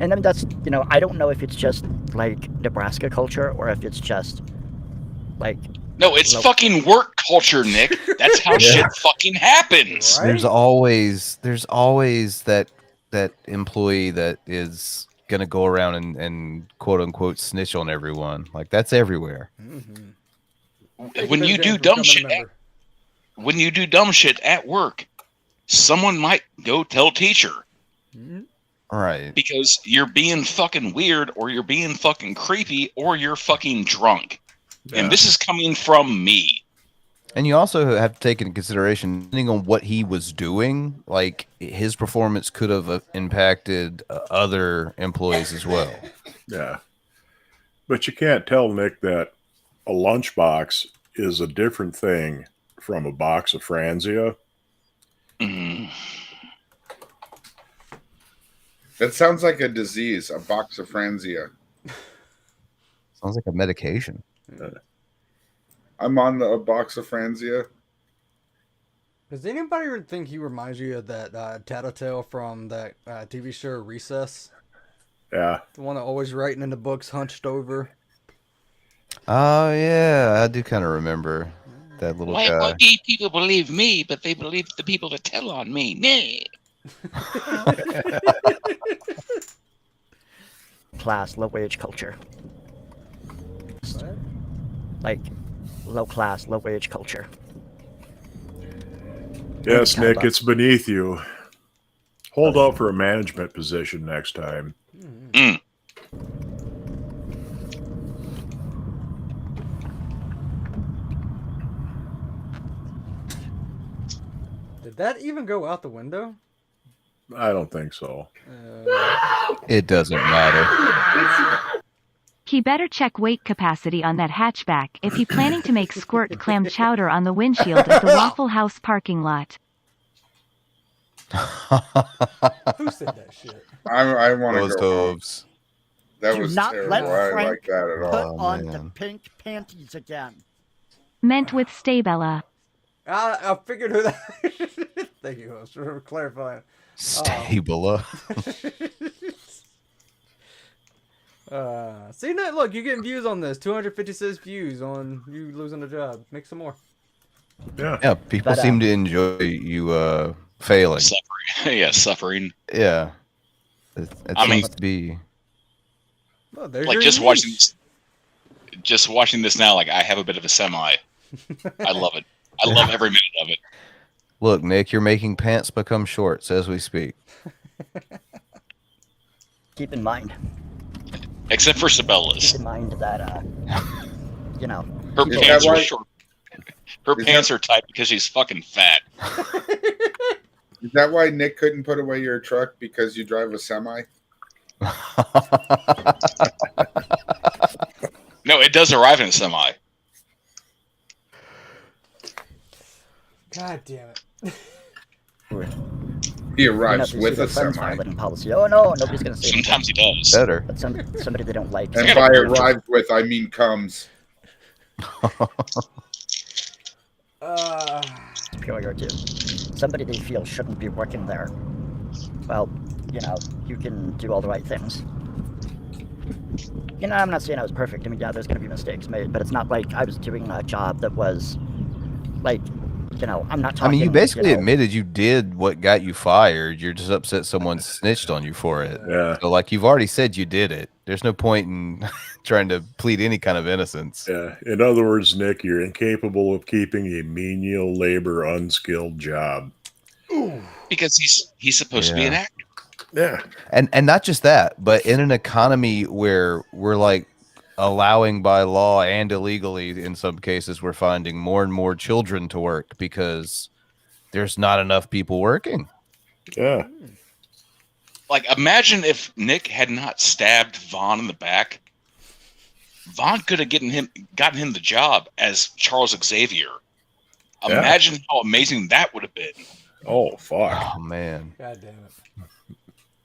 And I mean, that's, I don't know if it's just like Nebraska culture or if it's just like. No, it's fucking work culture, Nick. That's how shit fucking happens. Right? There's always that employee that is gonna go around and quote unquote snitch on everyone. Like that's everywhere. When you do dumb shit, when you do dumb shit at work, someone might go tell teacher. Right. Because you're being fucking weird, or you're being fucking creepy, or you're fucking drunk. Yeah. And this is coming from me. And you also have to take into consideration, depending on what he was doing, like his performance could have impacted other employees as well. Yeah. But you can't tell Nick that a lunchbox is a different thing from a box of Franzia. That sounds like a disease, a box of Franzia. Sounds like a medication. I'm on a box of Franzia. Does anybody think he reminds you of that Tattletale from that TV show Recess? Yeah. The one that always writing in the books hunched over. Oh, yeah. I do kind of remember that little guy. Why people believe me, but they believe the people that tell on me? Nay. Class, low wage culture. What? Like low class, low wage culture. Yes, Nick, it's beneath you. Hold out for a management position next time. Did that even go out the window? I don't think so. It doesn't matter. He better check weight capacity on that hatchback if he planning to make squirt clam chowder on the windshield at the Waffle House parking lot. Who said that shit? I want to Those go home. doves. That Do was not terrible. let I didn't Frank like that at all. put on the pink panties again. Meant with Sabella. I figured who that. Thank you, host, for clarifying. Stabila. See, no, look, you're getting views on this. 256 views on you losing a job. Make some more. Yeah, people seem to enjoy you failing. Suffering. Yeah, suffering. Yeah. It seems to be. Oh, like just watching this now, like I have a bit of a semi. I love it. I love every minute of it. Look, Nick, you're making pants become shorts as we speak. Keep in mind. Except for Sabella's. Keep in mind that, her pants are short. Her pants are tight because she's fucking fat. Is that why Nick couldn't put away your truck because you drive a semi? No, it does arrive in a semi. God damn it. He arrives with a semi. Policy. Oh no, nobody's gonna say. Sometimes he does. Better. But somebody they don't like. And by arrived with, I mean comes. Superior to somebody they feel shouldn't be working there. Well, you can do all the right things. I'm not saying I was perfect. I mean, yeah, there's going to be mistakes made, but it's not like I was doing a job that was, like, I'm not talking. I mean, you basically admitted you did what got you fired. You're just upset someone snitched on you for it. Yeah. So, like, you've already said you did it. There's no point in trying to plead any kind of innocence. Yeah. In other words, Nick, you're incapable of keeping a menial labor, unskilled job. Because he's supposed to be an actor. Yeah. And not just that, but in an economy where we're like allowing by law and illegally, in some cases, we're finding more and more children to work because there's not enough people working. Yeah. Like, imagine if Nick had not stabbed Vaughn in the back. Vaughn could have gotten him the job as Charles Xavier. Yeah. Imagine how amazing that would have been. Oh, fuck. Oh, man. God damn it.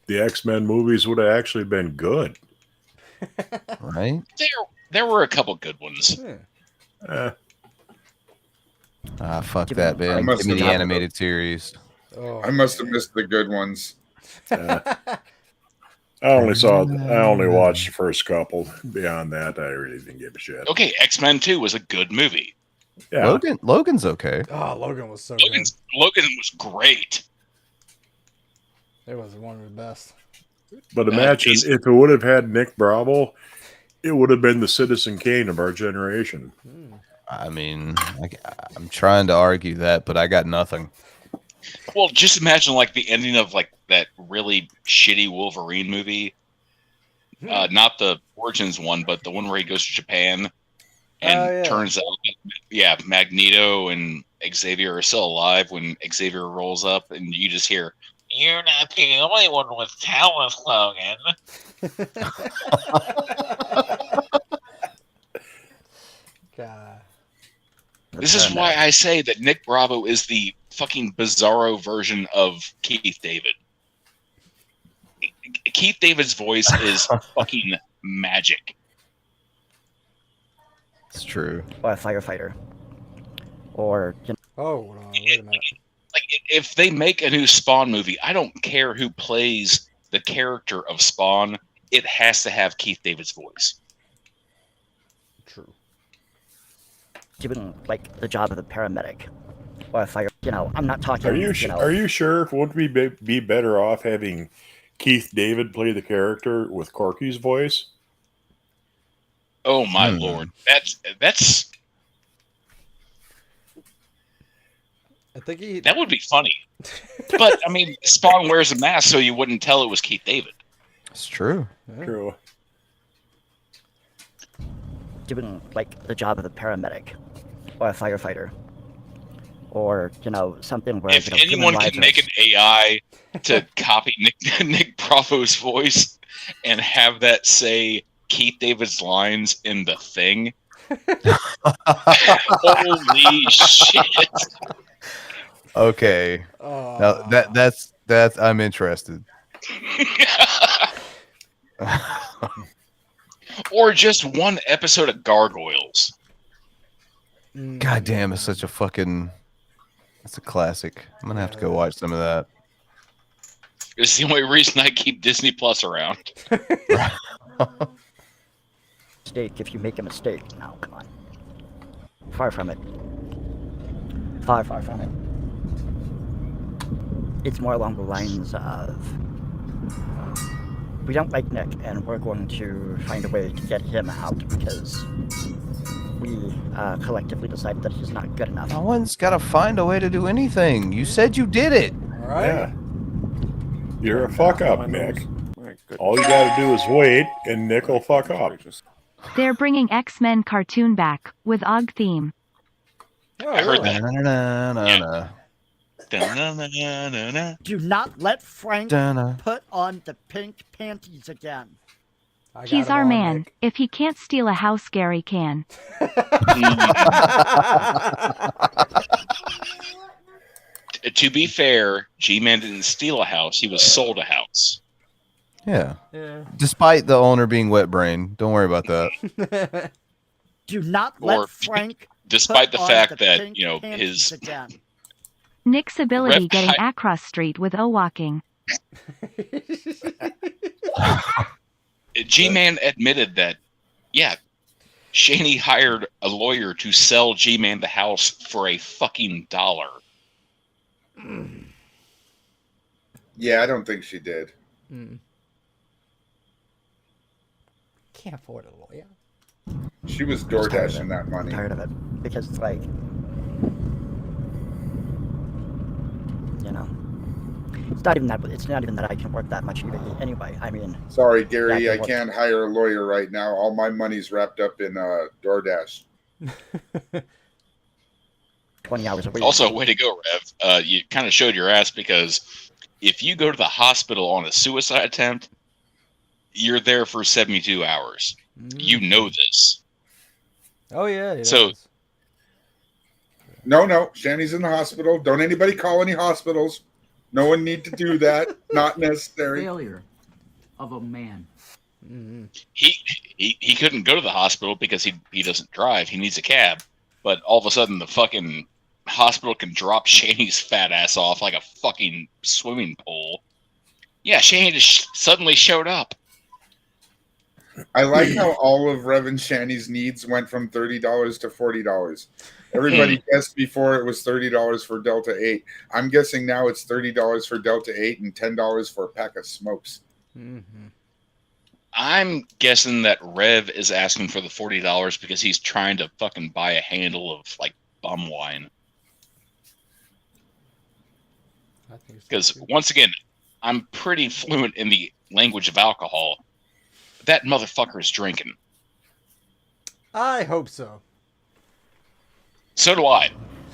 The X-Men movies would have actually been good. Right? There were a couple good ones. Fuck that, man. Give me the animated series. I must have missed the good ones. I only watched the first couple. Beyond that, I really didn't give a shit. Okay, X-Men 2 was a good movie. Yeah. Logan's okay. Oh, Logan was so Logan was great. It was one of the best. But imagine if it would have had Nick Bravo, it would have been the Citizen Kane of our generation. I mean, I'm trying to argue that, but I got nothing. Well, just imagine like the ending of like that really shitty Wolverine movie. Not the Origins one, but the one where he goes to Japan and turns out, Magneto and Xavier are still alive when Xavier rolls up, and you just hear, "You're not the only one with talent, Logan." God. This is why I say that Nick Bravo is the fucking bizarro version of Keith David. Keith David's voice is fucking magic. It's true. Or a firefighter. Or, you know. Oh, wait a minute. Like, if they make a new Spawn movie, I don't care who plays the character of Spawn. It has to have Keith David's voice. True. Doing, like, the job of a paramedic. Or a fire, you know, I'm not talking, Are you sure? Won't we be better off having Keith David play the character with Corky's voice? Oh my lord. That's I think that would be funny. But I mean, Spawn wears a mask so you wouldn't tell it was Keith David. It's true. True. Doing, like, the job of a paramedic. Or a firefighter. Or, you know, something where... If anyone could make an AI to copy Nick Bravo's voice and have that say Keith David's lines in The Thing, holy shit. Okay. Now that's I'm interested. Or just one episode of Gargoyles. God damn, it's such a fucking... That's a classic. I'm gonna have to go watch some of that. It's the only reason I keep Disney Plus around. Mistake if you make a mistake. No, come on. Far from it. Far from it. It's more along the lines of... We don't like Nick, and we're going to find a way to get him out because we collectively decided that he's not good enough. No one's got to find a way to do anything. You said you did it. All right. Yeah. You're a fuck up, Nick. All you got to do is wait, and Nick will fuck up. They're bringing X-Men cartoon back with OG theme. I heard that. Do not let Frank put on the pink panties again. He's our man. Nick. If he can't steal a house, Gary can. To be fair, G-Man didn't steal a house. He was sold a house. Yeah. Despite the owner being wet brain. Don't worry about that. Do not let Frank despite put the fact on that, pink you know, panties his... again. Nick's ability getting across street with O-walking. G-Man admitted that, yeah, Shanny hired a lawyer to sell G-Man the house for a fucking $1. Yeah, I don't think she did. Can't afford a lawyer. She was door dashing that money. I'm tired of it because it's like, you know, it's not even that. It's not even that I can work that much anyway. I mean, sorry, Gary, I can't hire a lawyer right now. All my money's wrapped up in DoorDash. 20 hours a week. Also, way to go, Rev. You kind of showed your ass because if you go to the hospital on a suicide attempt, you're there for 72 hours. You know this. Oh, yeah. So, no, Shanny's in the hospital. Don't anybody call any hospitals. No one need to do that. Not necessary. Failure of a man. He couldn't go to the hospital because he doesn't drive. He needs a cab. But all of a sudden, the fucking hospital can drop Shanny's fat ass off like a fucking swimming pool. Yeah, Shanny just suddenly showed up. I like how all of Rev and Shanny's needs went from $30 to $40. Everybody guessed before it was $30 for Delta 8. I'm guessing now it's $30 for Delta 8 and $10 for a pack of smokes. Mm-hmm. I'm guessing that Rev is asking for the $40 because he's trying to fucking buy a handle of like bum wine. Because once again, I'm pretty fluent in the language of alcohol. That motherfucker's drinking. I hope so. So do I.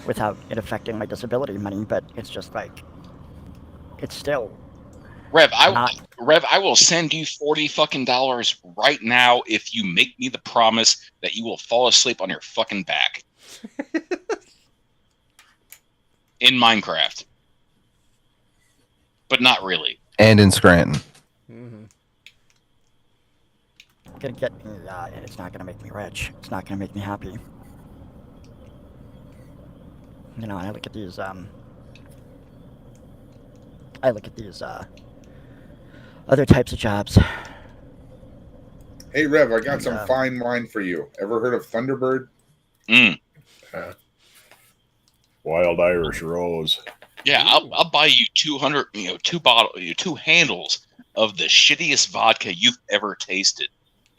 Without it affecting my disability money, but it's just like, it's still. Rev, I will send you $40 fucking right now if you make me the promise that you will fall asleep on your fucking back. In Minecraft. But not really. And in Scranton. Mm-hmm. Gonna get me, and it's not gonna make me rich. It's not gonna make me happy. You know, I look at these, other types of jobs. Hey, Rev, I got some fine wine for you. Ever heard of Thunderbird? Wild Irish Rose. Yeah, I'll buy you 200, two handles of the shittiest vodka you've ever tasted,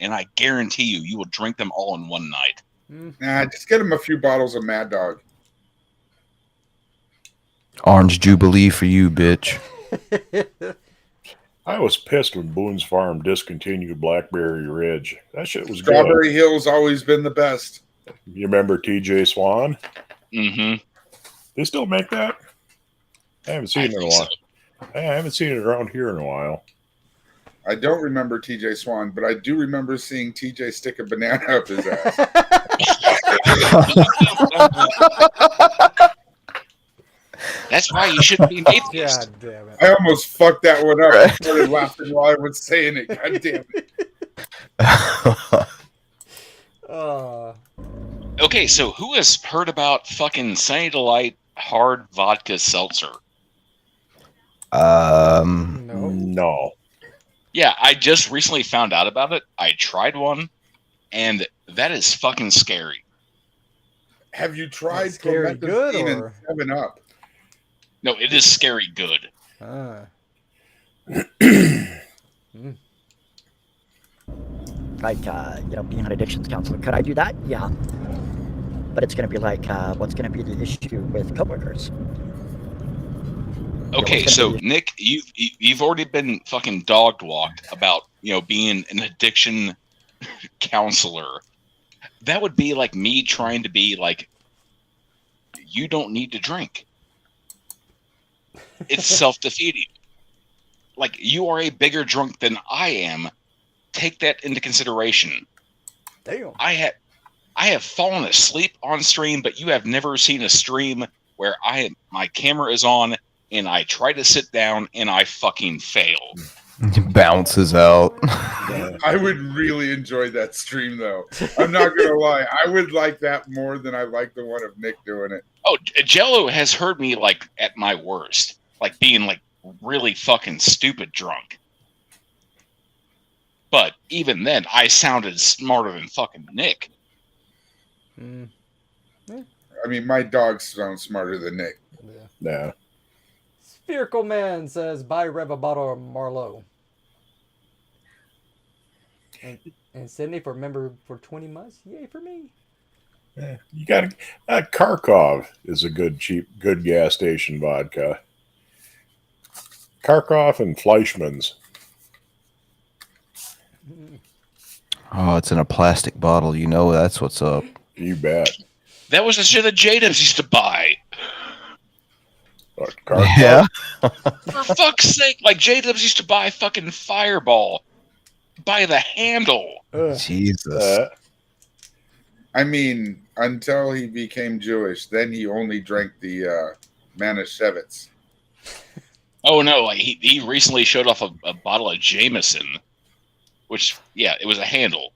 and I guarantee you will drink them all in one night. Nah, just get him a few bottles of Mad Dog. Orange Jubilee for you, bitch. I was pissed when Boone's Farm discontinued Blackberry Ridge. That shit was Strawberry good. Hill's always been the best. You remember TJ Swan? Mm-hmm. They still make that? I haven't seen it in a while. I haven't seen it around here in a while. I don't remember TJ Swan, but I do remember seeing TJ stick a banana up his ass. That's why you shouldn't be an atheist. God damn it. I almost fucked that one up. I started laughing while I was saying it. God damn it. Okay, so who has heard about fucking Sunny Delight hard vodka seltzer? No. Yeah, I just recently found out about it. I tried one, and that is fucking scary. Have you tried scary good promethazine or and 7-Up? No, it is scary good. Like, being an addictions counselor. Could I do that? Yeah. But it's going to be like, what's going to be the issue with coworkers? Okay, so Nick, you've already been fucking dog walked about, being an addiction counselor. That would be like me trying to be like, you don't need to drink. It's self-defeating. Like, you are a bigger drunk than I am. Take that into consideration. Damn. I have fallen asleep on stream, but you have never seen a stream where my camera is on and I try to sit down and I fucking fail. Bounces out. I would really enjoy that stream, though. I'm not gonna lie. I would like that more than I like the one of Nick doing it. Oh, Jello has heard me like at my worst, like being like really fucking stupid drunk. But even then, I sounded smarter than fucking Nick. I mean, my dogs sound smarter than Nick. Yeah. Spherical Man says, buy Rev a bottle of Marlowe. And Sydney for member for 20 months. Yay for me. Yeah, you got Kharkov is a good gas station vodka. Kharkov and Fleischmann's. Oh, it's in a plastic bottle. That's what's up. You bet. That was the shit that J-Dubs used to buy. Yeah. For fuck's sake, like J-Dubs used to buy fucking Fireball by the handle. Jesus. I mean, until he became Jewish, then he only drank the Manischewitz. Oh no, like he recently showed off a bottle of Jameson, which, yeah, it was a handle.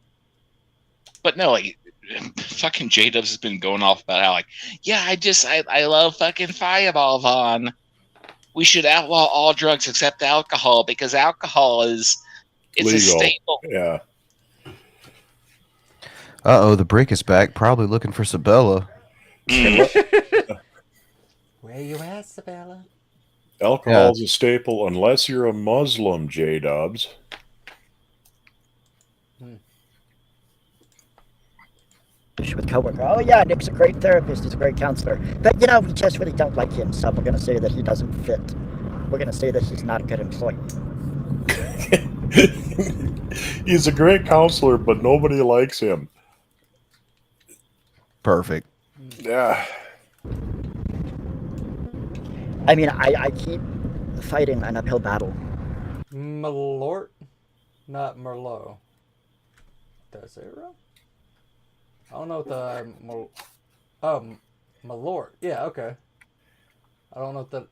But no, like, fucking J-Dubs has been going off about how, like, yeah, I love fucking Fireball, Vaughn. We should outlaw all drugs except alcohol because alcohol it's legal. a staple. Yeah. Uh-oh, the brick is back, probably looking for Sabella. Where you at, Sabella? Alcohol's a staple unless you're a Muslim, J-Dubs. With coworker, oh yeah, Nick's a great therapist, he's a great counselor, but you know, we just really don't like him, so we're gonna say that he doesn't fit. We're gonna say that he's not a good employee. He's a great counselor, but nobody likes him. Perfect. Yeah. I mean, I keep fighting an uphill battle. Malort? Not Merlot. Did I say it wrong? I don't know what the... Malort. Yeah, okay. I don't know what the...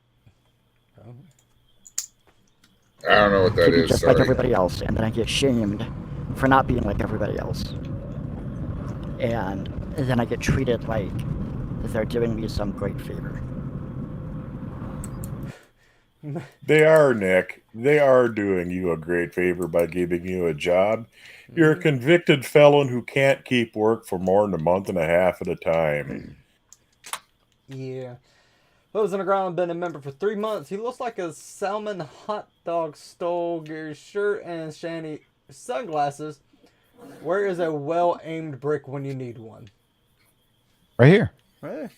I don't know what that is. Just sorry. like everybody else, and then I get shamed for not being like everybody else. And then I get treated like they're doing me some great favor. They are, Nick. They are doing you a great favor by giving you a job. You're a convicted felon who can't keep work for more than a month and a half at a time. Yeah. Lives in the ground, been a member for 3 months. He looks like a salmon hot dog, stole your shirt and Shanny sunglasses. Where is a well-aimed brick when you need one? Right here. Right.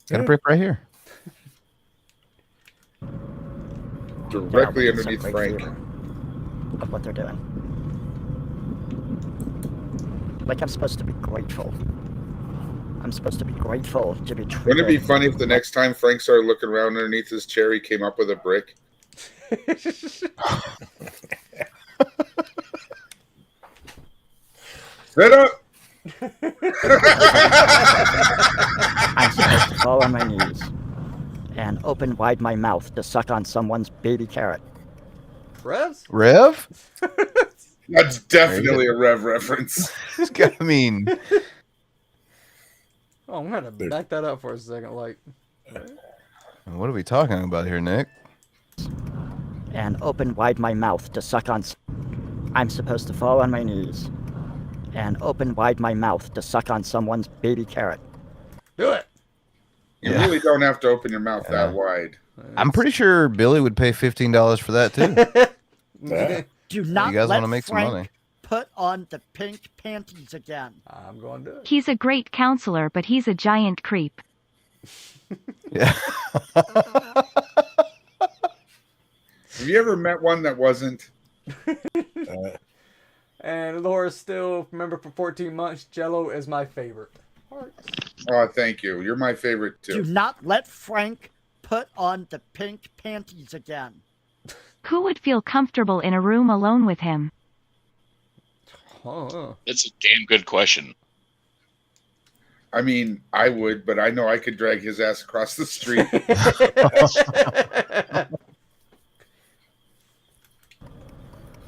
Got a brick right here. Directly underneath Frank. Of what they're doing. Like, I'm supposed to be grateful. I'm supposed to be grateful to be treated. Wouldn't it be funny if the next time Frank started looking around underneath his chair, he came up with a brick? Set up! I'm supposed to fall on my knees and open wide my mouth to suck on someone's baby carrot. Revs? Rev? That's definitely a Rev reference. I mean... Oh, I'm gonna back that up for a second. Like, what are we talking about here, Nick? And open wide my mouth to suck on... I'm supposed to fall on my knees and open wide my mouth to suck on someone's baby carrot. Do it! You really don't have to open your mouth that wide. I'm pretty sure Billy would pay $15 for that, too. Do not You guys let want to make Frank some money. put on the pink panties again. I'm going to do it. He's a great counselor, but he's a giant creep. Yeah. Have you ever met one that wasn't? And Laura's still member for 14 months. Jello is my favorite. Oh, thank you. You're my favorite, too. Do not let Frank put on the pink panties again. Who would feel comfortable in a room alone with him? It's a damn good question. I mean, I would, but I know I could drag his ass across the street.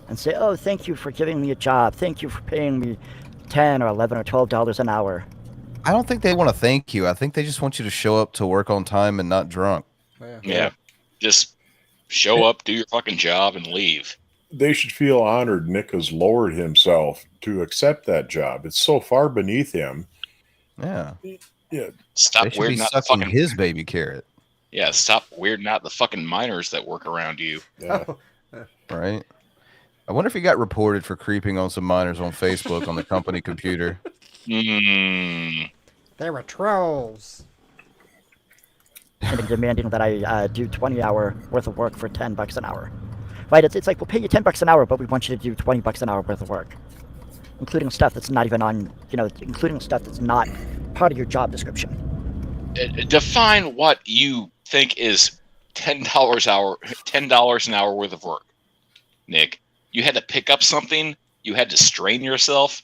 And say, oh, thank you for giving me a job. Thank you for paying me $10 or $11 or $12 an hour. I don't think they want to thank you. I think they just want you to show up to work on time and not drunk. Yeah. Just show up, do your fucking job, and leave. They should feel honored Nick has lowered himself to accept that job. It's so far beneath him. Yeah. Yeah. Stop They should be weirding out the sucking fucking... his baby carrot. Yeah, stop weirding out the fucking minors that work around you. Yeah. Right? I wonder if he got reported for creeping on some minors on Facebook on the company computer. Mm. They were trolls. And demanding that I do 20-hour worth of work for $10 an hour. Right? It's like, we'll pay you $10 an hour, but we want you to do $20 an hour worth of work. Including stuff that's not even on, including stuff that's not part of your job description. Define what you think is $10 an hour worth of work, Nick. You had to pick up something. You had to strain yourself.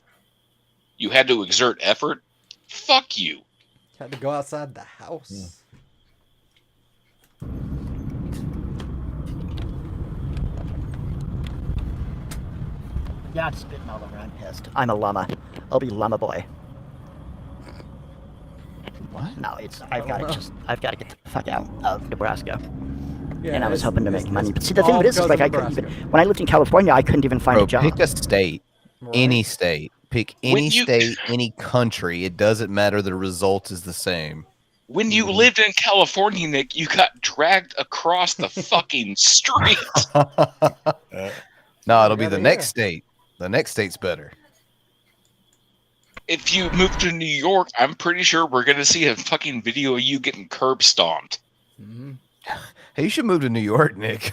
You had to exert effort. Fuck you. Had to go outside the house. Yeah, I'm spitting all over. I'm pissed. I'm a llama. I'll be llama boy. What? No, I've got to get the fuck out of Nebraska. Yeah, and I was hoping to make money. But see, all the thing is because like, of I couldn't Nebraska. even, when I lived in California, I couldn't even find Bro, a job. pick a state. Right. Any state. Pick any state, any country. It doesn't matter. The result is the same. When you lived in California, Nick, you got dragged across the fucking street. No, it'll be the next state. The next state's better. If you move to New York, I'm pretty sure we're going to see a fucking video of you getting curb stomped. Mm-hmm. Hey, you should move to New York, Nick.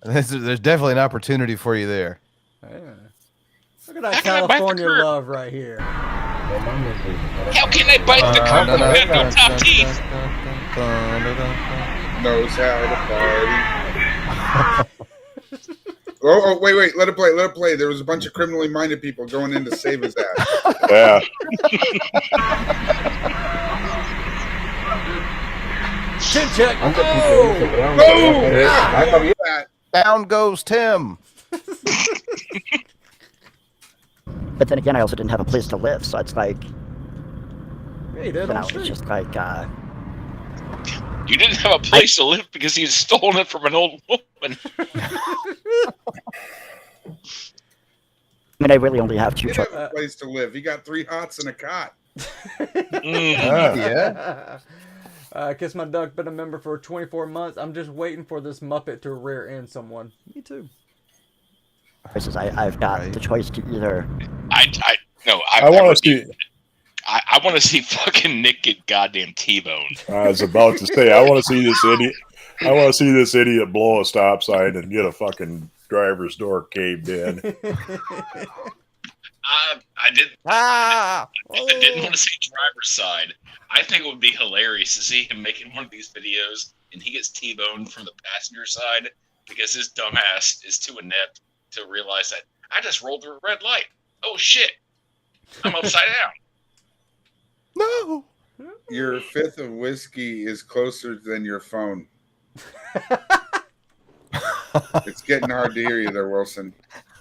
There's definitely an opportunity for you there. Yeah. Look at that California love right here. How can I bite the curb when I have no top teeth? Knows how to party. Oh, wait, let it play. There was a bunch of criminally minded people going in to save his ass. Yeah. Chin check. Down goes Tim. But then again, I also didn't have a place to live, so it's like, yeah, you did. It's just like, you didn't have a place to live because you'd stolen it from an old woman. I mean, I really only have two He didn't have a place to live. He got 3 hots and a cot. Yeah. Kiss My Duck, been a member for 24 months. I'm just waiting for this Muppet to rear end someone. Me too. I've got the choice to either. I want to see. I want to see fucking Nick get goddamn T-boned. I was about to say, I want to see this idiot. I want to see this idiot blow a stop sign and get a fucking driver's door caved in. I didn't want to see driver's side. I think it would be hilarious to see him making one of these videos and he gets T-boned from the passenger side because his dumbass is too inept to realize that I just rolled through a red light. Oh shit! I'm upside down. No. Your fifth of whiskey is closer than your phone. It's getting hard to hear you there, Wilson.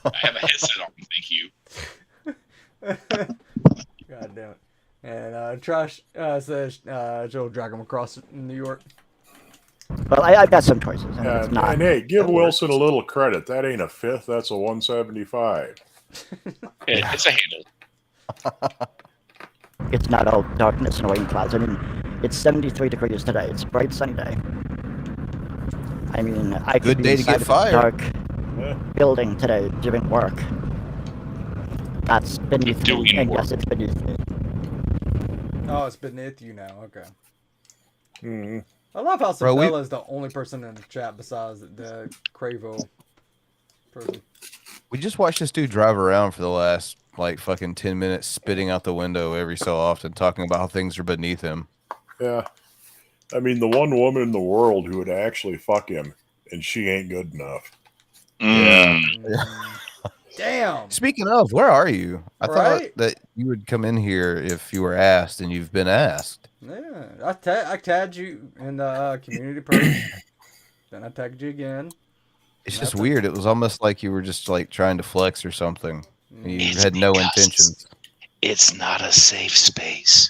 I have a headset on. Thank you. God damn it. And Trash says Joe drag him across New York. Well, I've got some choices. And, it's not, and hey, give Wilson a little credit. That ain't a fifth. That's a 175. It's a handle. It's not all darkness and rain clouds. I mean, it's 73 degrees today. It's a bright sunny day. I mean, I could Good be day to inside get of a fired. dark building today doing work. That's beneath me. And yes, it's beneath me. Oh, it's beneath you now. Okay. Mm-hmm. I love how Bro, Sabella is the only person in the chat besides the Cravo person. We just watched this dude drive around for the last like fucking 10 minutes, spitting out the window every so often, talking about how things are beneath him. Yeah. I mean, the one woman in the world who would actually fuck him, and she ain't good enough. Yeah. Damn. Speaking of, where are you? I thought Right? that you would come in here if you were asked, and you've been asked. Yeah, I tagged you in the community post. Then I tagged you again. It's just weird. It was almost like you were just like trying to flex or something. You had no intentions. It's not a safe space.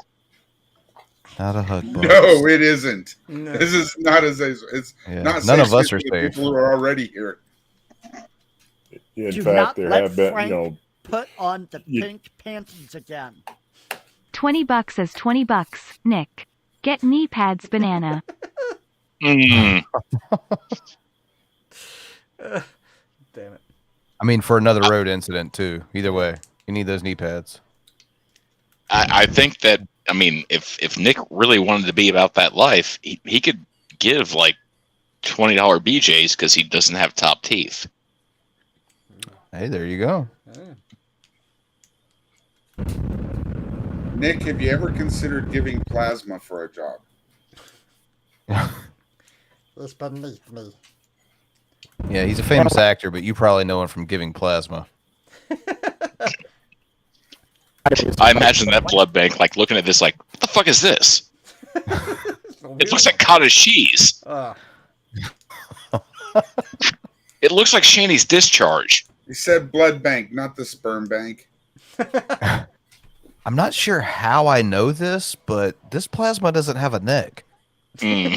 Not a hug box. No, it isn't. No. This is not as it's Yeah. not. None safe of us for are the safe. People who are already here. In Do fact, not there let have been, Frank put on the pink panties again. $20 is $20. Nick, get knee pads, banana. Mm. Damn it. I mean, for another road incident too. Either way, you need those knee pads. I think that, I mean, if Nick really wanted to be about that life, he could give like $20 BJs because he doesn't have top teeth. Hey, there you go. Nick, have you ever considered giving plasma for a job? It's beneath me. Yeah, he's a famous actor, but you probably know him from giving plasma. I imagine that blood bank like looking at this like, what the fuck is this? It looks like cottage cheese. It looks like Shanny's discharge. He said blood bank, not the sperm bank. I'm not sure how I know this, but this plasma doesn't have a neck. You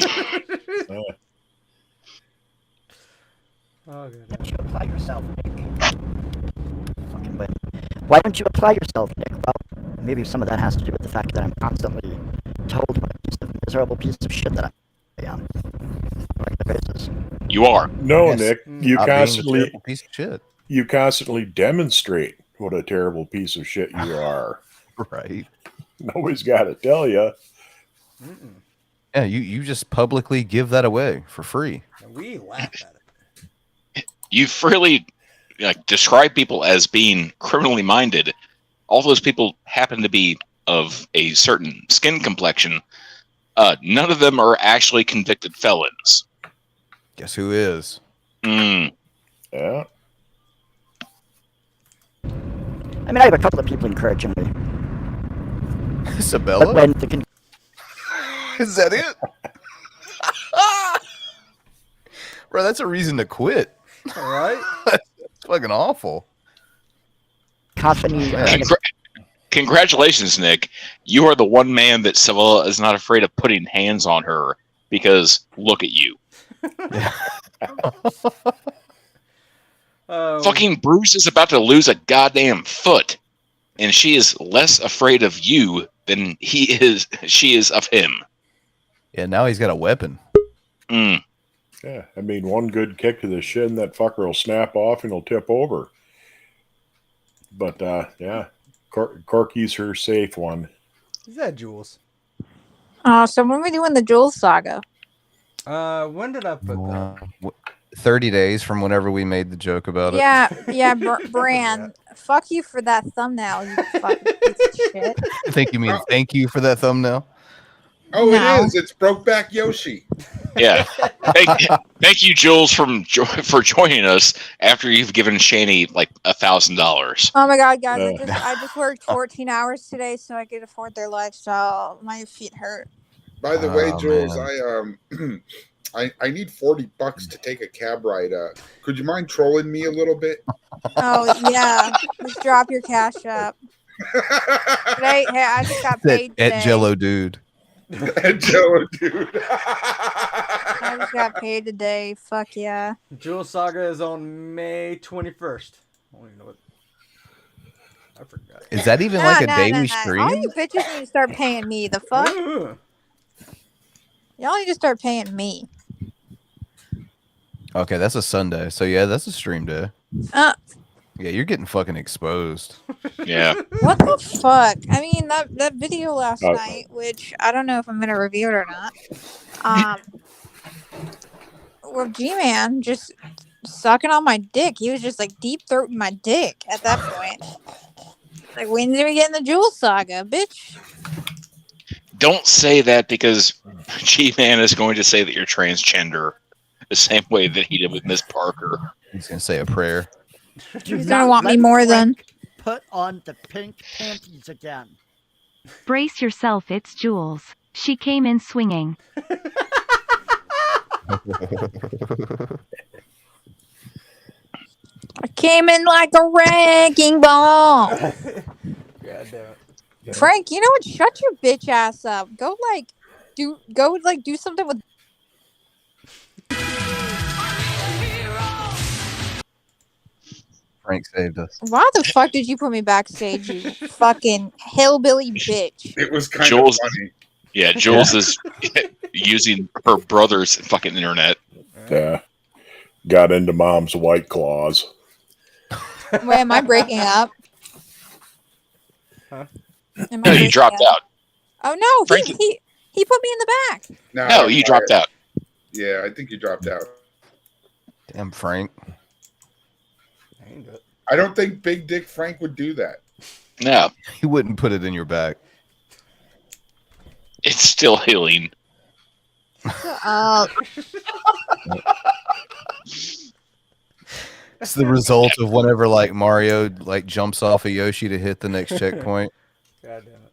apply yourself, Nick. Fucking win. Why don't you apply yourself, Nick? Well, maybe some of that has to do with the fact that I'm constantly told what a miserable piece of shit that I am. Like the basis. You are. No, Yes. Nick, Not being a terrible piece of shit. You constantly demonstrate what a terrible piece of shit you are. Right. Nobody's got to tell you. Yeah, you just publicly give that away for free. We laugh at it. You freely describe people as being criminally minded. All those people happen to be of a certain skin complexion. None of them are actually convicted felons. Guess who is? Yeah. I mean, I have a couple of people encouraging me. Sabella? But when the Is that it? Bro, that's a reason to quit. All right. That's fucking awful. Congratulations, Nick. You are the one man that Sabella is not afraid of putting hands on her because look at you. Fucking Bruce is about to lose a goddamn foot, and she is less afraid of you than she is of him. Yeah, now he's got a weapon. Yeah, I mean, one good kick to the shin, that fucker will snap off and he'll tip over. But, yeah, Corky's her safe one. Is that Jules? So when are we doing the Jules saga? When did I put that? 30 days from whenever we made the joke about it. Yeah, Bran. Fuck you for that thumbnail, you fucking piece of shit. I think you mean thank you for that thumbnail. Oh, no. It is. It's Brokeback Yoshi. Yeah. Thank you, Jules, for joining us after you've given Shanny like $1,000. Oh my god, guys! I just worked 14 hours today, so I could afford their lifestyle. My feet hurt. By the way, Jules, I need $40 to take a cab ride. Could you mind trolling me a little bit? Oh yeah, just drop your cash up. Hey, I just got paid today. At Jello Dude. At Jello Dude. I just got paid today. Fuck yeah. Jules Saga is on May 21st. I don't even know what. I forgot. Is that even like a daily stream? All you bitches need to start paying me. The fuck? Y'all need to start paying me. Okay, that's a Sunday. So yeah, that's a stream day. Yeah, you're getting fucking exposed. Yeah. What the fuck? I mean, that video last night, which I don't know if I'm gonna review it or not. Well, G-Man just sucking on my dick. He was just like deep throating my dick at that point. Like, when did we get in the Jules saga, bitch? Don't say that because G-Man is going to say that you're transgender the same way that he did with Miss Parker. He's gonna say a prayer. He's gonna want me more than put on the pink panties again. Brace yourself, it's Jules. She came in swinging. I came in like a wrecking ball. God damn it. Frank, you know what? Shut your bitch ass up. Go do something with. Frank saved us. Why the fuck did you put me backstage, you fucking hillbilly bitch? It was kind of funny. Yeah, Jules is using her brother's fucking internet. Yeah. Got into mom's White Claws. Wait, am I breaking up? Huh? No, you dropped out. Oh no, Frankie. he put me in the back. No, you dropped out. Yeah, I think you dropped out. Damn, Frank. I don't think Big Dick Frank would do that. No. He wouldn't put it in your back. It's still healing. It's the result of whenever like Mario like jumps off of Yoshi to hit the next checkpoint. God damn it.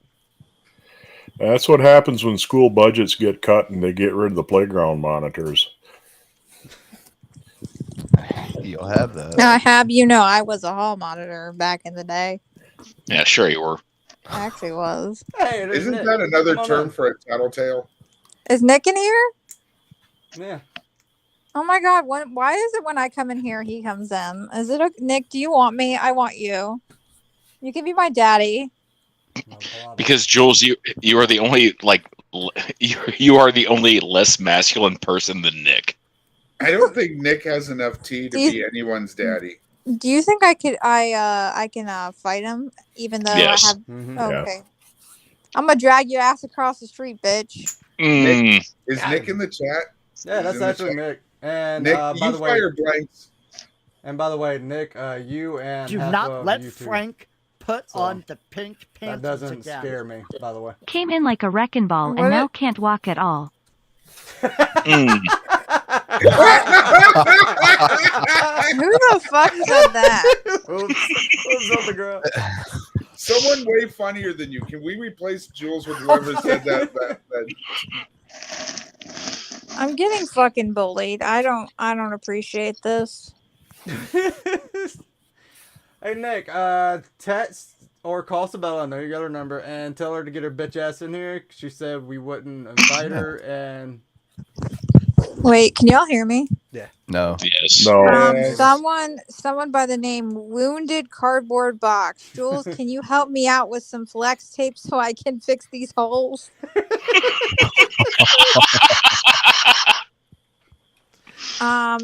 That's what happens when school budgets get cut and they get rid of the playground monitors. You'll have that. Now, I was a hall monitor back in the day. Yeah, sure you were. I actually was. Hey, isn't that another term for a tattletale? Is Nick in here? Yeah. Oh my god, why is it when I come in here he comes in? Is it Nick, do you want me? I want you. You can be my daddy. Because Jules, you are the only you are the only less masculine person than Nick. I don't think Nick has enough tea to be anyone's daddy. Do you think I can fight him even though Yes. I have? Mm-hmm. Okay. I'm gonna drag your ass across the street, bitch. Nick, is Nick in the chat? Yeah, that's actually Nick. And Nick, by the way, fire blanks. And by the way, Nick, you and Do half not of let you two. Frank put on the pink pants. That doesn't scare me, by the way. Came in like a wrecking ball and now can't walk at all. Who the fuck said that? Oops on the ground. Someone way funnier than you. Can we replace Jules with whoever said that? I'm getting fucking bullied. I don't appreciate this. Hey Nick, text or call Sabella. I know you got her number, and tell her to get her bitch ass in here. She said we wouldn't invite her, and wait, can y'all hear me? Yeah. No. Yes. No. Someone by the name Wounded Cardboard Box. Jules, can you help me out with some flex tape so I can fix these holes?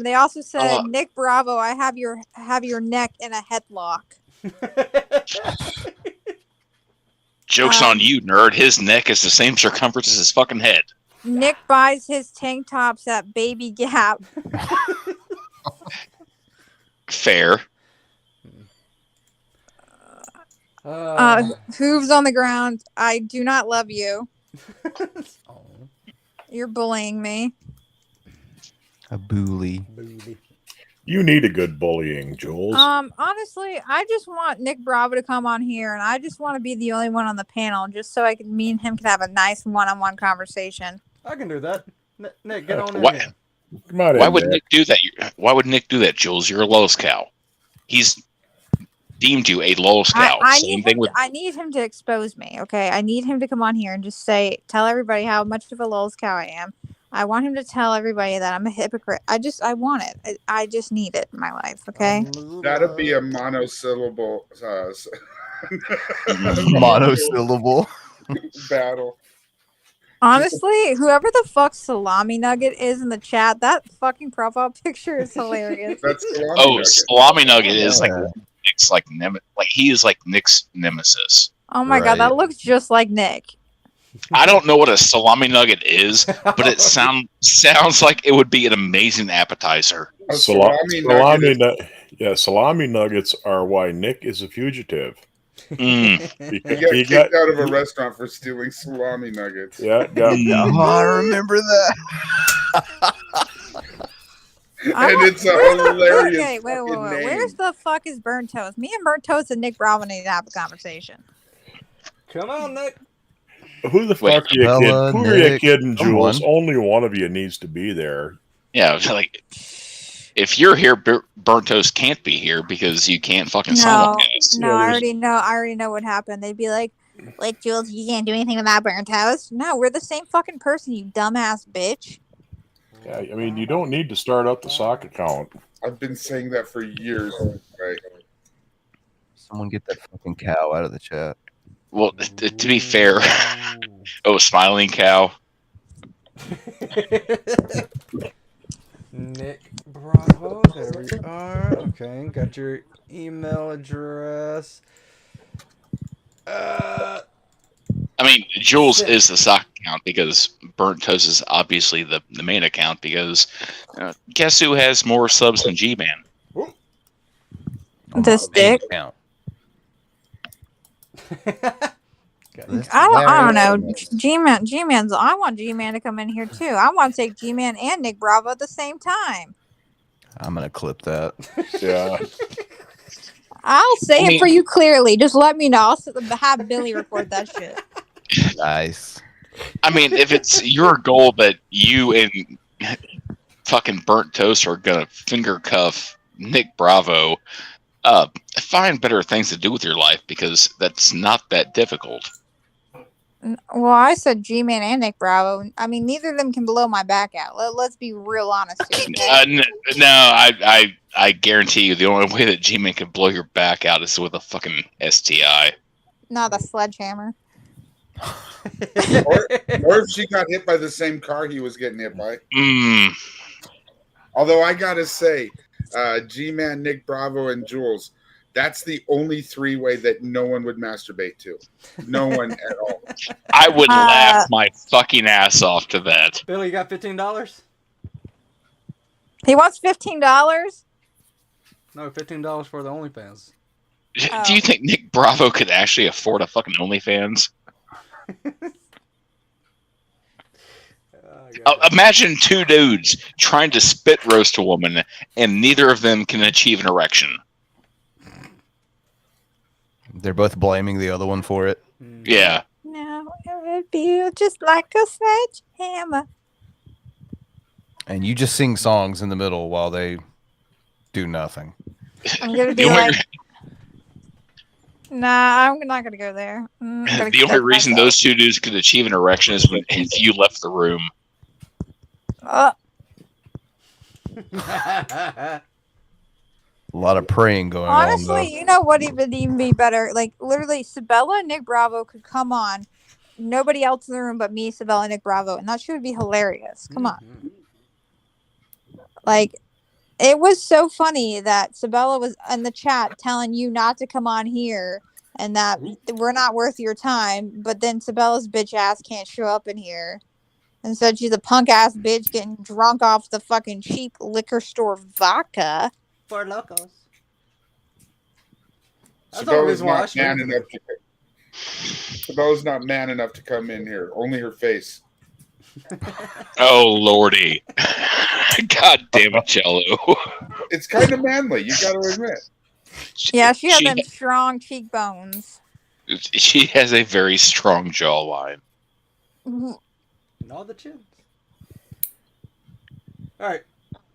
They also said, Nick Bravo, I have your neck in a headlock. Joke's on you, nerd. His neck is the same circumference as his fucking head. Nick buys his tank tops at Baby Gap. Fair. Hooves on the ground. I do not love you. You're bullying me. A bully. You need a good bullying, Jules. Honestly, I just want Nick Bravo to come on here, and I just want to be the only one on the panel, just so me and him can have a nice one-on-one conversation. I can do that. Nick, get on in Why, here. why would Nick do that? Why would Nick do that, Jules? You're a lowest cow. He's deemed you a lowest cow. I need him to expose me, okay? I need him to come on here and just tell everybody how much of a lowest cow I am. I want him to tell everybody that I'm a hypocrite. I want it. I just need it in my life, okay? That'd be a monosyllable monosyllable battle. Honestly, whoever the fuck Salami Nugget is in the chat, that fucking profile picture is hilarious. Salami Nugget is like Nick's he is like Nick's nemesis. Oh my god, that looks just like Nick. I don't know what a salami nugget is, but it sounds like it would be an amazing appetizer. Salami nuggets are why Nick is a fugitive. He got kicked out of a restaurant for stealing salami nuggets. Yeah. I remember that. And it's a hilarious. Okay, wait. Where's the fuck is Burnt Toast? Me and Burnt Toast and Nick Bravo need to have a conversation. Come on, Nick. Who the fuck are you kidding? Who are you kidding, Jules? Only one of you needs to be there. Yeah, like if you're here, Burnt Toast can't be here because you can't fucking simulcast. No, I already know what happened. They'd be like, Jules, you can't do anything about Burnt Toast. No, we're the same fucking person, you dumbass bitch. Yeah, I mean, you don't need to start up the sock account. I've been saying that for years. Right. Someone get that fucking cow out of the chat. Well, to be fair, smiling cow. Nick Bravo, there we are. Okay, got your email address. I mean, Jules is the sock account because Burnt Toast is obviously the main account because guess who has more subs than G-Man? This dick. I don't know. G-Man's. I want G-Man to come in here too. I want to take G-Man and Nick Bravo at the same time. I'm gonna clip that. Yeah. I'll say it for you clearly. Just let me know. I'll have Billy record that shit. Nice. I mean, if it's your goal that you and fucking Burnt Toast are gonna finger cuff Nick Bravo, find better things to do with your life because that's not that difficult. Well, I said G-Man and Nick Bravo. I mean, neither of them can blow my back out. Let's be real honest here. Okay? No, I I guarantee you, the only way that G-Man can blow your back out is with a fucking STI. Not a sledgehammer. or if she got hit by the same car he was getting hit by. Although I gotta say, G-Man, Nick Bravo, and Jules, that's the only three-way that no one would masturbate to. No one at all. I would laugh my fucking ass off to that. Billy, you got $15? He wants $15? No, $15 for the OnlyFans. Do you think Nick Bravo could actually afford a fucking OnlyFans? Imagine two dudes trying to spit roast a woman, and neither of them can achieve an erection. They're both blaming the other one for it. Yeah. No, it would be just like a sledgehammer. And you just sing songs in the middle while they do nothing. I'm gonna be like, nah, I'm not gonna go there. The only reason those two dudes could achieve an erection is if you left the room. A lot of praying going on. Honestly, you know what would even be better? Like, literally, Sabella and Nick Bravo could come on. Nobody else in the room but me, Sabella, and Nick Bravo. And that shit would be hilarious. Come on. Like, it was so funny that Sabella was in the chat telling you not to come on here and that we're not worth your time. But then Sabella's bitch ass can't show up in here. And said she's a punk ass bitch getting drunk off the fucking cheap liquor store vodka. For locals. Sabella's not man enough to come in here. Only her face. Oh, lordy. God damn it, Jello. It's kind of manly, you got to admit. Yeah, she has them strong cheekbones. She has a very strong jawline. And all the chins. Alright.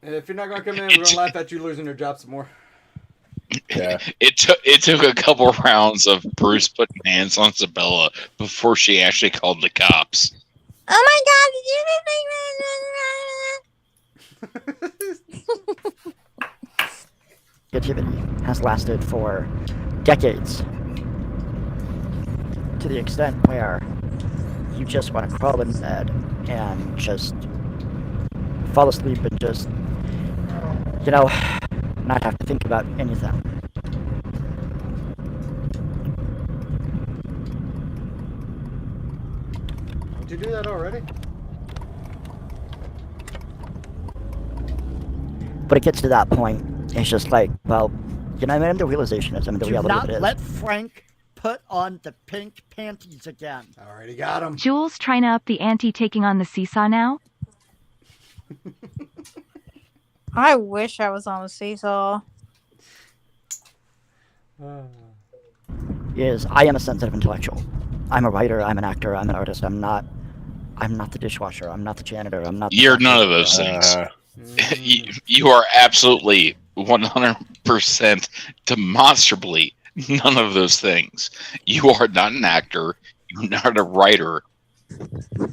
If you're not going to come in, we're going to laugh at you losing your job some more. Yeah. It took a couple rounds of Bruce putting hands on Sabella before she actually called the cops. Oh my god, Creativity has lasted for decades. To the extent where you just want to crawl in bed and just fall asleep and just, not have to think about anything. Did you do that already? But it gets to that point, it's just like, well, I mean, the realization is, the Do reality not of it is. let Frank put on the pink panties again. Already got him. Jules trying to up the ante taking on the seesaw now? I wish I was on a seesaw. Is I am a sensitive intellectual. I'm a writer, I'm an actor, I'm an artist, I'm not the dishwasher, I'm not the janitor, I'm not the You're none of those things. You are absolutely 100% demonstrably none of those things. You are not an actor. You're not a writer.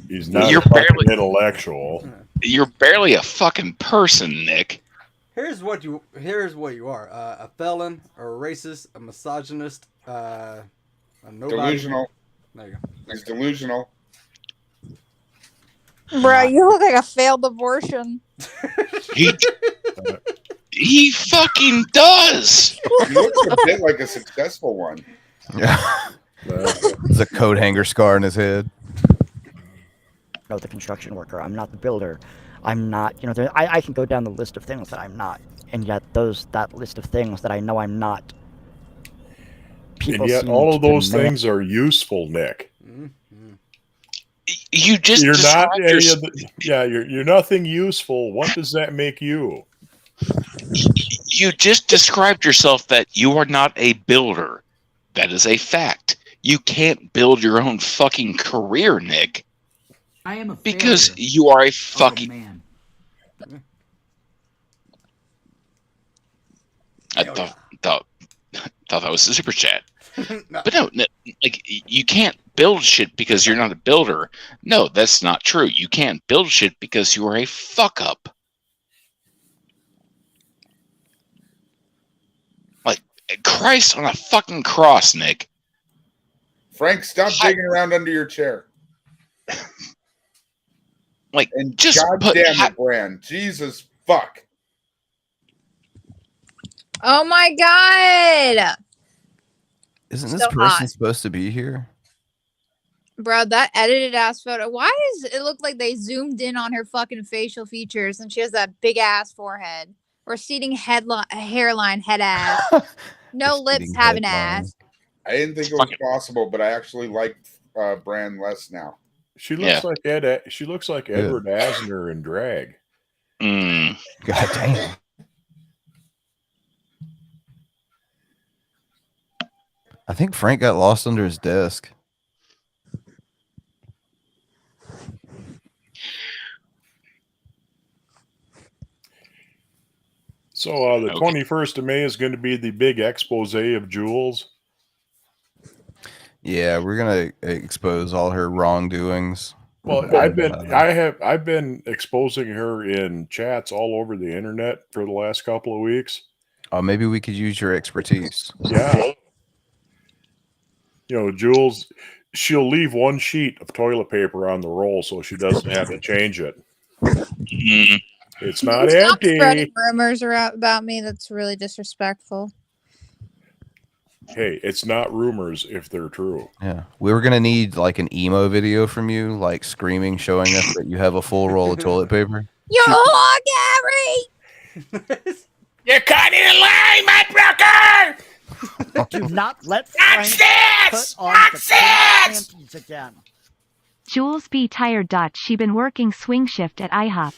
He's not You're barely intellectual. You're barely a fucking person, Nick. Here's what you are: a felon, a racist, a misogynist, a nobody. Delusional. There you go. He's delusional. Bro, you look like a failed abortion. He fucking does. He looks a bit like a successful one. Yeah. There's a coat hanger scar in his head. I'm not the construction worker, I'm not the builder, I'm not, I can go down the list of things that I'm not, and yet that list of things that I know I'm not. And yet all of those things are useful, Nick. You just you're not any of the, you're nothing useful. What does that make you? You just described yourself that you are not a builder. That is a fact. You can't build your own fucking career, Nick. I am a because you are a fucking man. I thought that was a super chat. But no, like you can't build shit because you're not a builder. No, that's not true. You can't build shit because you are a fuck up. Christ on a fucking cross, Nick. Frank, stop digging around under your chair. Like, and just goddamn it, Bran. Jesus fuck. Oh my god. Isn't this So person hot. supposed to be here? Bro, that edited ass photo. Why does it look like they zoomed in on her fucking facial features and she has that big ass forehead? Receding hairline, head ass. No lips, have an ass. I didn't think it was possible, but I actually like Bran less now. She looks like She looks like Edward Asner in drag. God damn. I think Frank got lost under his desk. So the 21st of May is going to be the big expose of Jules. Yeah, we're gonna expose all her wrongdoings. Well, I've been exposing her in chats all over the internet for the last couple of weeks. Oh, maybe we could use your expertise. Yeah. You know, Jules, she'll leave one sheet of toilet paper on the roll so she doesn't have to change it. It's not Stop empty. spreading rumors about me. That's really disrespectful. Hey, it's not rumors if they're true. Yeah, we were gonna need like an emo video from you, like screaming, showing us that you have a full roll of toilet paper. You're a Gary. You're caught in a lie, my broker! Do not let Frank Nonsense! put on the pink panties again. Jules be tired. She been working swing shift at IHOP.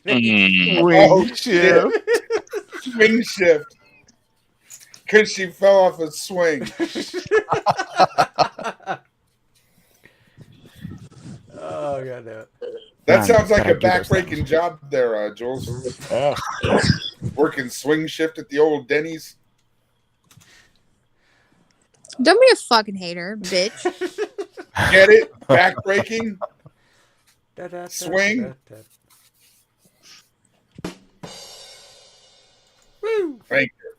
Oh, shit. Swing shift. Because she fell off a swing. Oh, god damn it. That sounds like a backbreaking job there, Jules. Working swing shift at the old Denny's. Don't be a fucking hater, bitch. Get it? Backbreaking? Swing? Thank you.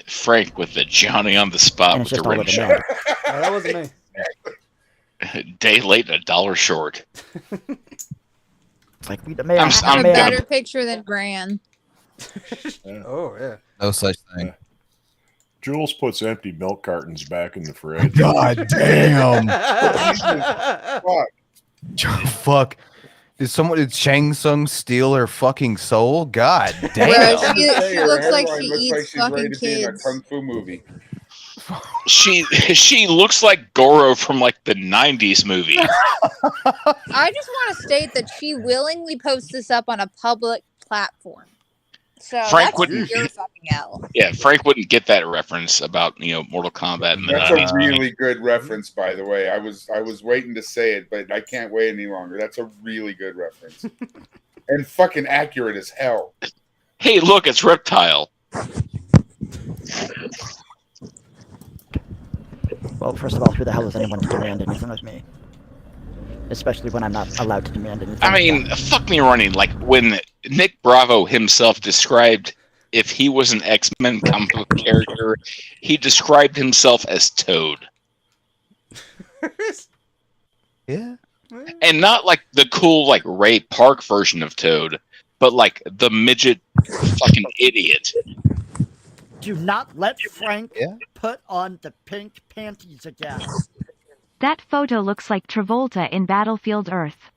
Frank with the Johnny on the spot with the rim shot. No, that wasn't me. Day late, $1 short. It's like we I have a better picture than Bran. Oh, yeah. No such thing. Jules puts empty milk cartons back in the fridge. God damn. Fuck. Did Shang Tsung steal her fucking soul? God damn. Bro, she looks like she looks eats like she's fucking ready to be in a kids. kung fu movie. She looks like Goro from like the 90s movie. I just want to state that she willingly posts this up on a public platform. So Frank that's wouldn't- your fucking L. Yeah, Frank wouldn't get that reference about, Mortal Kombat in the That's 90s. a really good reference, by the way. I was waiting to say it, but I can't wait any longer. That's a really good reference. And fucking accurate as hell. Hey, look, it's Reptile. Well, first of all, who the hell is anyone to demand anything of me? Especially when I'm not allowed to demand anything. I mean, fuck me running. Like, when Nick Bravo himself described if he was an X-Men comic book character, he described himself as Toad. Yeah. And not like the cool, like, Ray Park version of Toad, but like the midget fucking idiot. Do not let Frank put on the pink panties again. That photo looks like Travolta in Battlefield Earth.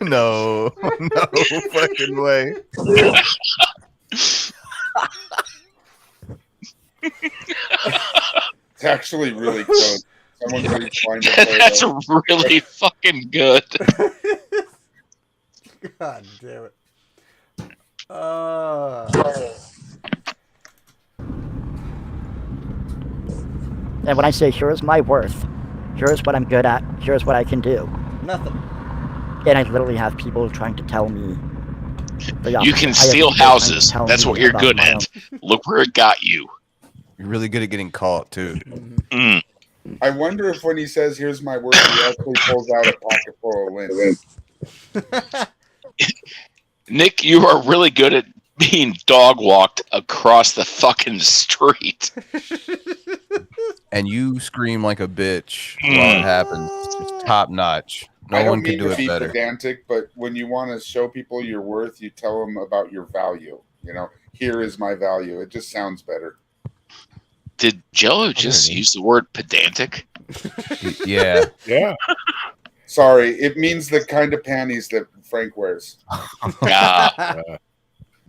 No fucking way. It's actually really good. Someone please find a photo. That's really fucking good. God damn it. And when I say, here's my worth, here's what I'm good at, here's what I can do. Nothing. And I literally have people trying to tell me the You opposite. can I have steal people trying to houses. tell That's me what you're about good my at. Look where it got you. You're really good at getting caught too. Mm. I wonder if when he says, "Here's my work," he actually pulls out a pocket full of lint. Nick, you are really good at being dog walked across the fucking street. And you scream like a bitch while it happens. It's top notch. No one can do it better. Pedantic, but when you want to show people your worth, you tell them about your value. You know, here is my value. It just sounds better. Did Jello just use the word pedantic? Yeah. Yeah. Sorry, it means the kind of panties that Frank wears.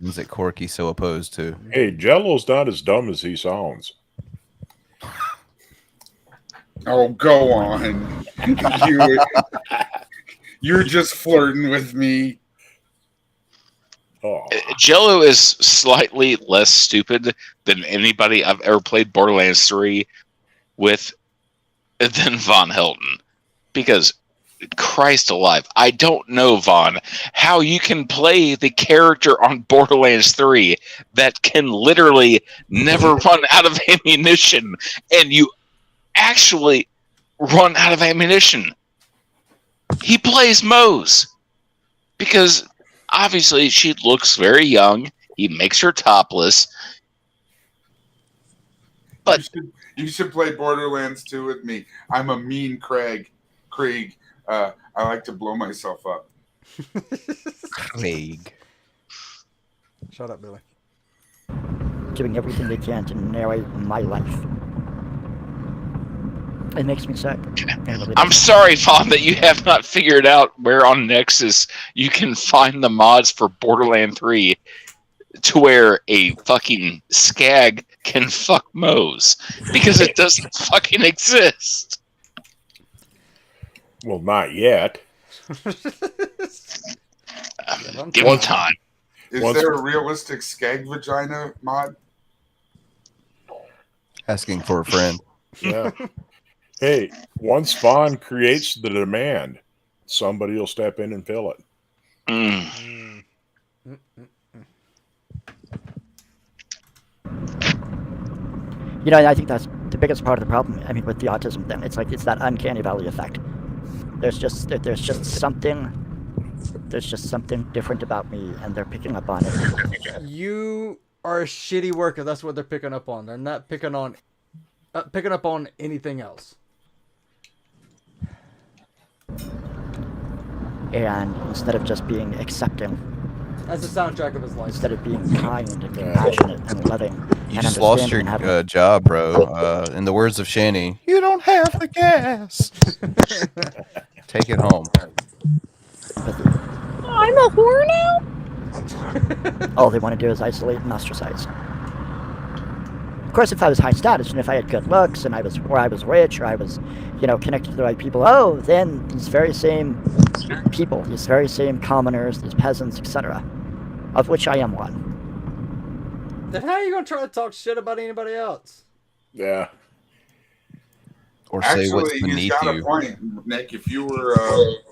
Is it Corky so opposed to? Hey, Jello's not as dumb as he sounds. Oh, go on. You're just flirting with me. Oh. Jello is slightly less stupid than anybody I've ever played Borderlands 3 with than Von Helton. Because, Christ alive, I don't know, Von, how you can play the character on Borderlands 3 that can literally never run out of ammunition, and you actually run out of ammunition. He plays Mose. Because, obviously, she looks very young. He makes her topless. But you should play Borderlands 2 with me. I'm a mean Krieg. I like to blow myself up. Krieg. Shut up, Billy. Doing everything they can to narrate my life. It makes me sick. I'm sorry, Vaughn, that you have not figured out where on Nexus you can find the mods for Borderlands 3 to where a fucking skag can fuck Mose. Because it doesn't fucking exist. Well, not yet. Give him time. Is there a realistic skag vagina mod? Asking for a friend. Yeah. Hey, once Vaughn creates the demand, somebody will step in and fill it. You know, I think that's the biggest part of the problem. I mean, with the autism thing, it's like it's that uncanny valley effect. There's just something different about me, and they're picking up on it. You are a shitty worker. That's what they're picking up on. They're not picking up on anything else. And instead of just being accepting, that's the soundtrack of his life. Instead of being kind and compassionate and loving, You just lost your job, bro. In the words of Shanny, you don't have the gas. Take it home. I'm a whore now? All they want to do is isolate and ostracize. Of course, if I was high status and if I had good looks and I was rich or I was, connected to the right people, then these very same people, these very same commoners, these peasants, etc., of which I am one. Then how are you gonna try to talk shit about anybody else? Yeah. Or say what's Actually, beneath he's got you. a point, Nick. If you were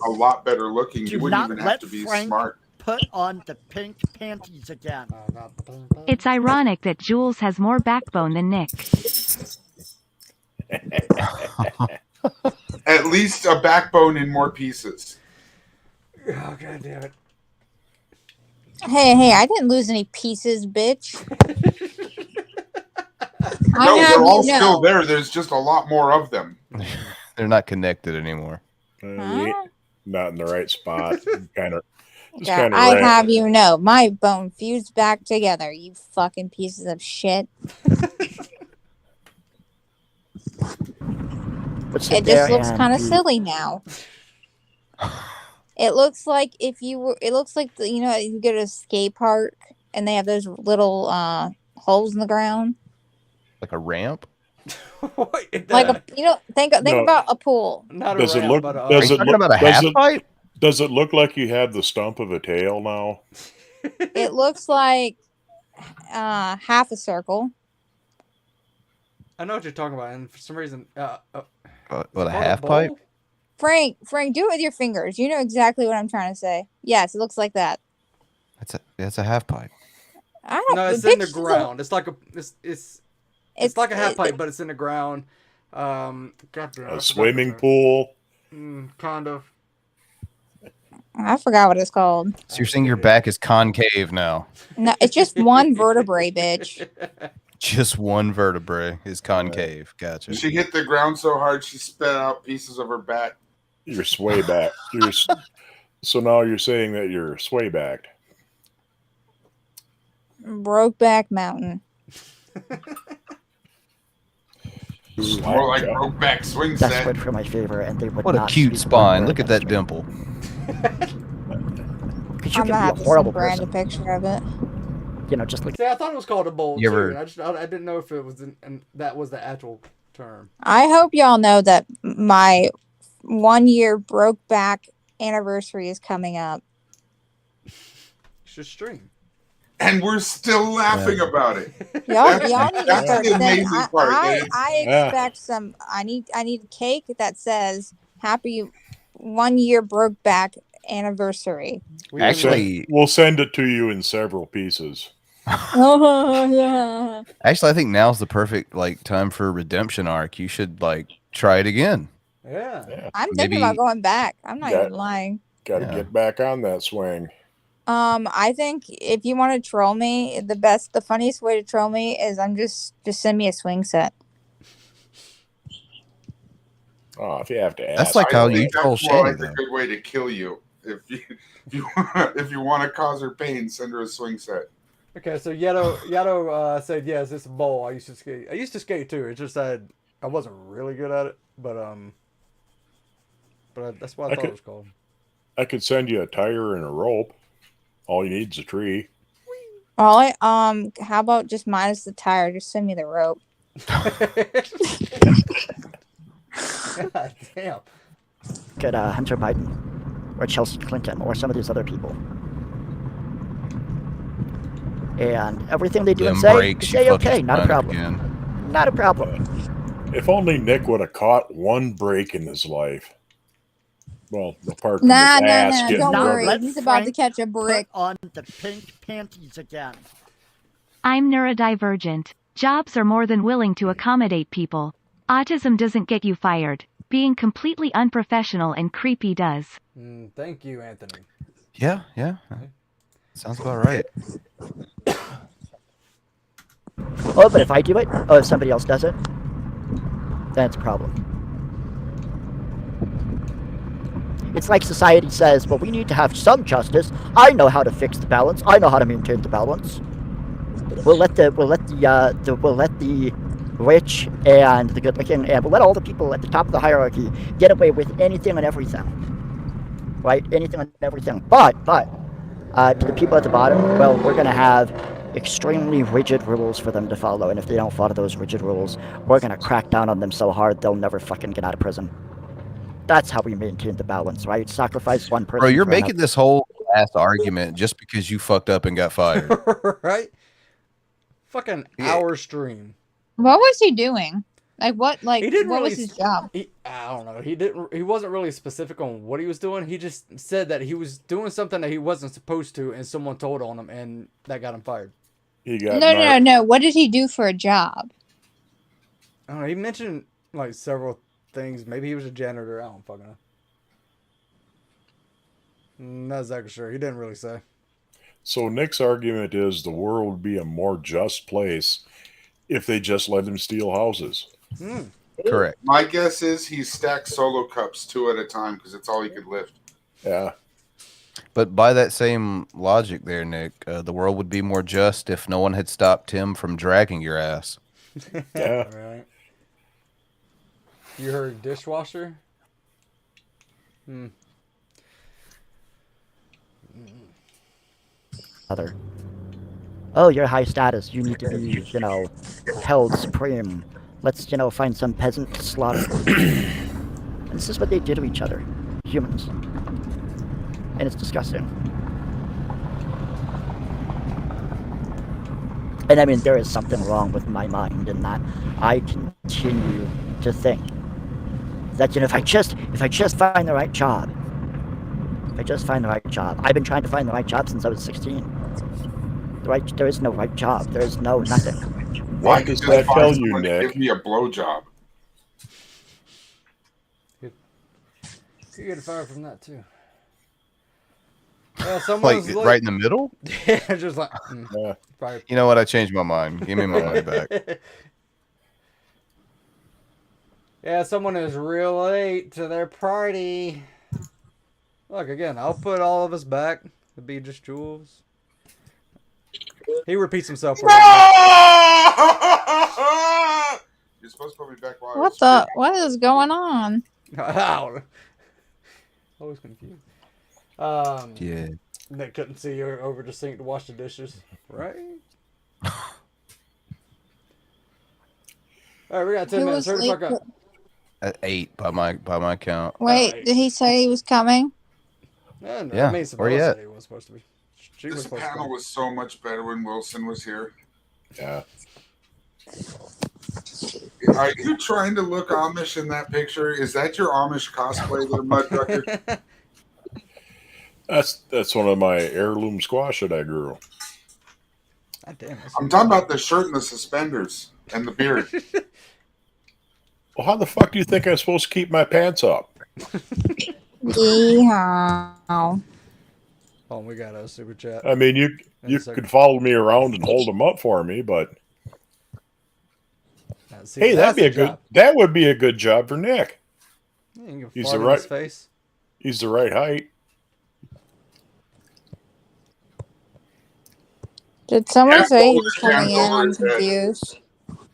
a lot better looking, you wouldn't even have to be smart. Put on the pink panties again. It's ironic that Jules has more backbone than Nick. At least a backbone in more pieces. Oh, God damn it. Hey, I didn't lose any pieces, bitch. No, they're all still there. There's just a lot more of them. They're not connected anymore. Not in the right spot. Kind of. Yeah, I have you know, my bone fused back together, you fucking pieces of shit. It just looks kind of silly now. It looks like you go to a skate park and they have those little holes in the ground. Like a ramp? Think about a pool. Not does a it ramp, look? but Does it look? about a half pipe? Does it look like you have the stump of a tail now? It looks like half a circle. I know what you're talking about, and for some reason, What, a half pipe? Frank, do it with your fingers. You know exactly what I'm trying to say. Yes, it looks like that. That's a half pipe. No, it's in the ground. It's like a it's like a half pipe, but it's in the ground. Goddamn, A swimming pool. Kind of. I forgot what it's called. So you're saying your back is concave now? No, it's just one vertebrae, bitch. Just one vertebrae is concave. Gotcha. She hit the ground so hard she spat out pieces of her back. You're sway back. So now you're saying that you're sway backed. Brokeback Mountain. More like Brokeback swing That's set. good for my favor, and they would What a not cute speak spine. one Look at word that dimple. Because you I'm can gonna have be to a horrible send Brand a person. picture of it. You know, just like See, I thought it was called a bowl You too. ever- And I didn't know if it was, and that was the actual term. I hope y'all know that my 1 year Brokeback anniversary is coming up. You should stream. And we're still laughing about it. Y'all need to That's start the sending. amazing part. I expect some. I need cake that says "Happy 1 year Brokeback anniversary." Actually, we'll send it to you in several pieces. Yeah. Actually, I think now's the perfect time for a redemption arc. You should try it again. Yeah. I'm thinking about going back. I'm not Got- even lying. Got to get back on that swing. I think if you want to troll me, the funniest way to troll me is just send me a swing set. Oh, if you have to ask. That's like how you That's troll more Shanny, like a though. good way to kill you. If you want to cause her pain, send her a swing set. Okay, so Yato said yes, it's a bowl. I used to skate. I used to skate too. It's just that I wasn't really good at it, but that's what I thought it was called. I could send you a tire and a rope. All you need is a tree. How about just minus the tire? Just send me the rope. God damn. Get Hunter Biden or Chelsea Clinton or some of these other people. And everything they do and say, okay, not a problem. Not a problem. If only Nick would have caught one break in his life. Well, apart from Nah, his ass getting don't rubbered. worry. He's about to catch a brick. Put on the pink panties again. I'm neurodivergent. Jobs are more than willing to accommodate people. Autism doesn't get you fired. Being completely unprofessional and creepy does. Thank you, Anthony. Yeah. Sounds about right. Oh, but if I do it, if somebody else does it, then it's a problem. It's like society says, well, we need to have some justice. I know how to fix the balance. I know how to maintain the balance. We'll let the rich and the good-looking, and we'll let all the people at the top of the hierarchy get away with anything and everything, right? Anything and everything. But to the people at the bottom, well, we're gonna have extremely rigid rules for them to follow, and if they don't follow those rigid rules, we're gonna crack down on them so hard they'll never fucking get out of prison. That's how we maintain the balance, right? Sacrifice one person. Bro, you're for making another. this whole ass argument just because you fucked up and got fired. Right? Fucking hour stream. What was he doing? What He didn't what really was his job? I don't know. He wasn't really specific on what he was doing. He just said that he was doing something that he wasn't supposed to, and someone told on him, and that got him fired. No. What did he do for a job? I don't know. He mentioned several things. Maybe he was a janitor. I don't fucking know. Not exactly sure. He didn't really say. So Nick's argument is the world would be a more just place if they just let him steal houses. Correct. My guess is he stacked solo cups 2 at a time because it's all he could lift. Yeah. But by that same logic there, Nick, the world would be more just if no one had stopped Tim from dragging your ass. Yeah. Right. You heard dishwasher? Other. Oh, you're high status. You need to be, held supreme. Let's, find some peasant to slaughter. And this is what they do to each other. Humans. And it's disgusting. And I mean, there is something wrong with my mind in that I continue to think that, if I just find the right job, I've been trying to find the right job since I was 16. There is no right job. There is no nothing. What does that tell you, Nick? Give me a blowjob. You get a fire from that too. Yeah, someone's Like right in the middle. Yeah, just like. Fire. You know what? I changed my mind. Give me my money back. Yeah, someone is real late to their party. Look again. I'll put all of us back. It'd be just Jules. He repeats himself. You're supposed to put me back while What the? What is going on? Always confused. Yeah. Nick couldn't see her over the sink to wash the dishes, right? All right, we got 10 Who minutes. was Hurry the fuck late? up. At 8 by my count. Wait, did he say he was coming? Yeah, I mean, where Sabella you said at? he was supposed to be. She was This supposed to panel come. was so much better when Wilson was here. Yeah. Are you trying to look Amish in that picture? Is that your Amish cosplay, there, Mudrucker? That's one of my heirloom squash that I grew. God damn, I'm talking about the shirt and the suspenders and the beard. Well, how the fuck do you think I'm supposed to keep my pants up? Yeehaw. Oh, we got a super chat. I mean, you could follow me around and hold them up for me, but See, hey, that's that'd be the job. that would be a good job for Nick. Yeah, you can He's fart the in right his face. He's the right height. Did someone say he was coming in? I'm confused.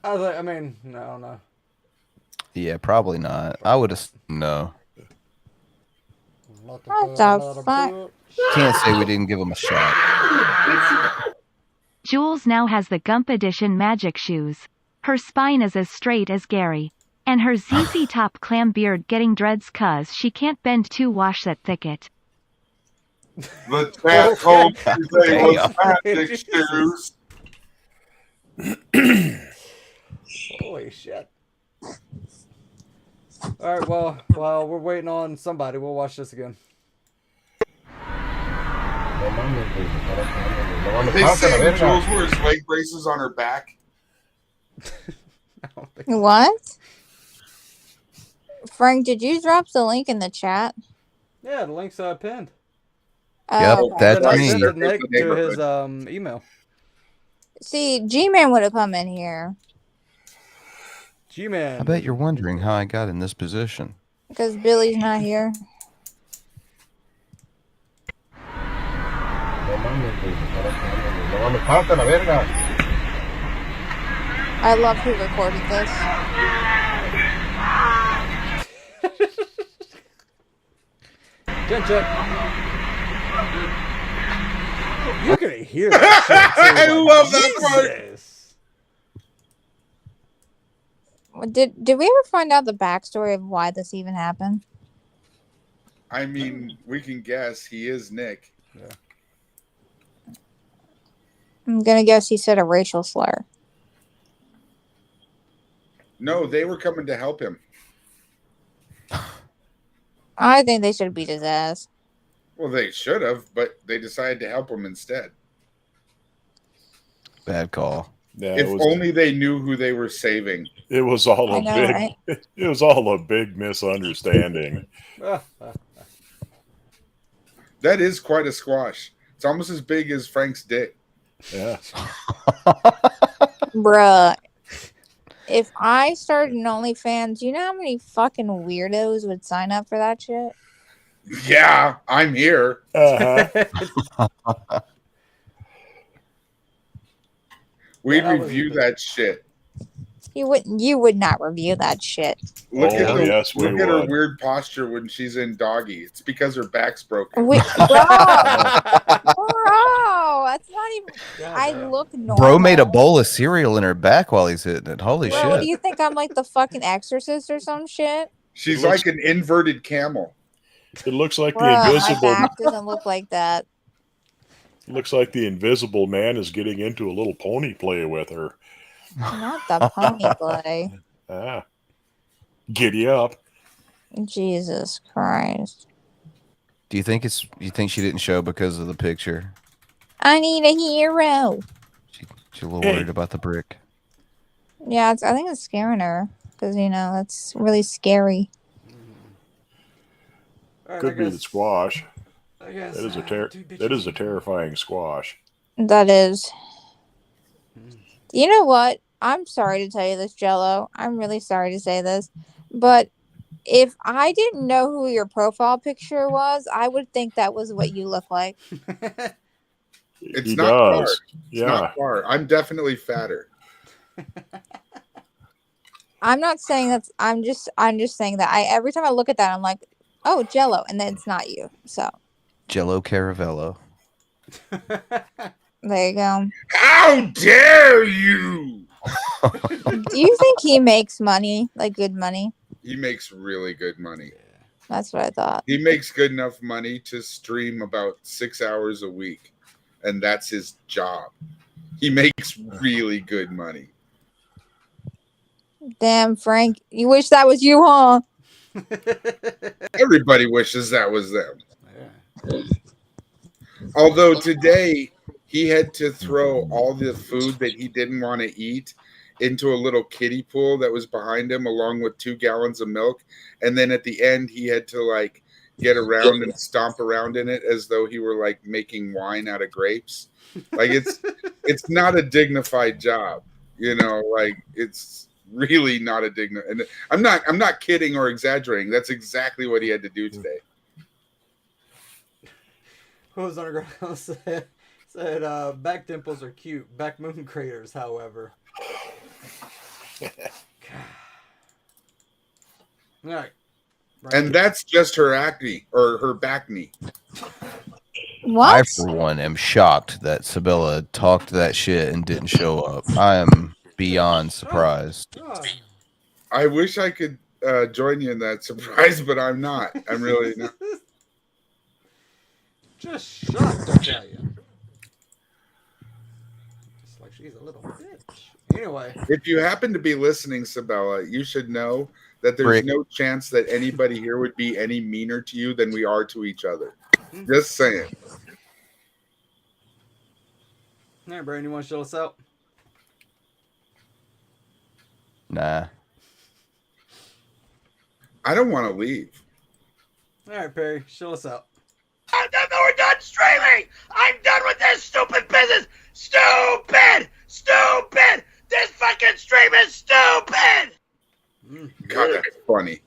I was like, I mean, no. Yeah, probably not. I would have no. What the fuck? Can't say we didn't give him a shot. Jules now has the Gump Edition magic shoes. Her spine is as straight as Gary. And her ZZ Top clam beard getting dreads cuz she can't bend to wash that thicket. The chat told you they was magic shoes. Holy shit. Alright, well, while we're waiting on somebody, we'll watch this again. They say Jules wears leg braces on her back. What? Frank, did you drop the link in the chat? Yeah, the link's pinned. Yep, okay. that's Then I me. sent the Nick to his email. See, G-Man would have come in here G-Man. I bet you're wondering how I got in this position. because Billy's not here. I love who recorded this. Jen check. You're gonna hear that shit too. I love that part. Did we ever find out the backstory of why this even happened? I mean, we can guess. He is Nick. Yeah. I'm gonna guess he said a racial slur. No, they were coming to help him. I think they should beat his ass. Well, they should have, but they decided to help him instead. Bad call. Yeah, If only they knew who they were saving. It was all I a know, big. right? It was all a big misunderstanding. That is quite a squash. It's almost as big as Frank's dick. Yeah. Bruh. If I started an OnlyFans, you know how many fucking weirdos would sign up for that shit? Yeah, I'm here. We'd review that shit. You would not review that shit. Look Oh, at yes, we look at her would. weird posture when she's in doggy. It's because her back's broken. Bro, that's not even. I look normal. Bro made a bowl of cereal in her back while he's hitting it. Holy Bro, do shit. you think I'm like the fucking exorcist or some shit? She's like an inverted camel. It looks like Bruh, the invisible. my back doesn't look like that. Looks like the invisible man is getting into a little pony play with her. Not the pony play. Ah, giddy up. Jesus Christ. Do you think she didn't show because of the picture? I need a hero. She's a little worried about the brick. Yeah, I think it's scaring her because that's really scary. All right, Could be the squash. I guess That is a terrifying squash. That is. You know what? I'm sorry to tell you this, Jello. I'm really sorry to say this, but if I didn't know who your profile picture was, I would think that was what you look like. It's He not far. does. It's not far. I'm definitely fatter. I'm not saying that's. I'm just saying that. Every time I look at that, I'm like, oh, Jello, and then it's not you. So Jello Caravello. there you go. How dare you? Do you think he makes money, like good money? He makes really good money. That's what I thought. He makes good enough money to stream about 6 hours a week, and that's his job. He makes really good money. Damn, Frank, you wish that was you, huh? Everybody wishes that was them. Although today he had to throw all the food that he didn't want to eat into a little kiddie pool that was behind him, along with 2 gallons of milk. And then at the end, he had to like get around and stomp around in it as though he were like making wine out of grapes. Like it's not a dignified job, you know. Like it's really not a dignified. And I'm not kidding or exaggerating. That's exactly what he had to do today. Who was underground said back dimples are cute. Back moon craters, however. All right. And that's just her acne or her back knee. What? I, for one, am shocked that Sabella talked that shit and didn't show up. I am beyond surprised. I wish I could join you in that surprise, but I'm not. I'm really not. Just shocked, I tell you. It's like she's a little bitch. Anyway. If you happen to be listening, Sabella, you should know that there's no chance that anybody here would be any meaner to you than we are to each other. Just saying. All right, Bran, you want to show us out? Nah. I don't want to leave. All right, Perry, show us out. We're done streaming! I'm done with this stupid business! Stupid! Stupid! This fucking stream is stupid! God, that's funny.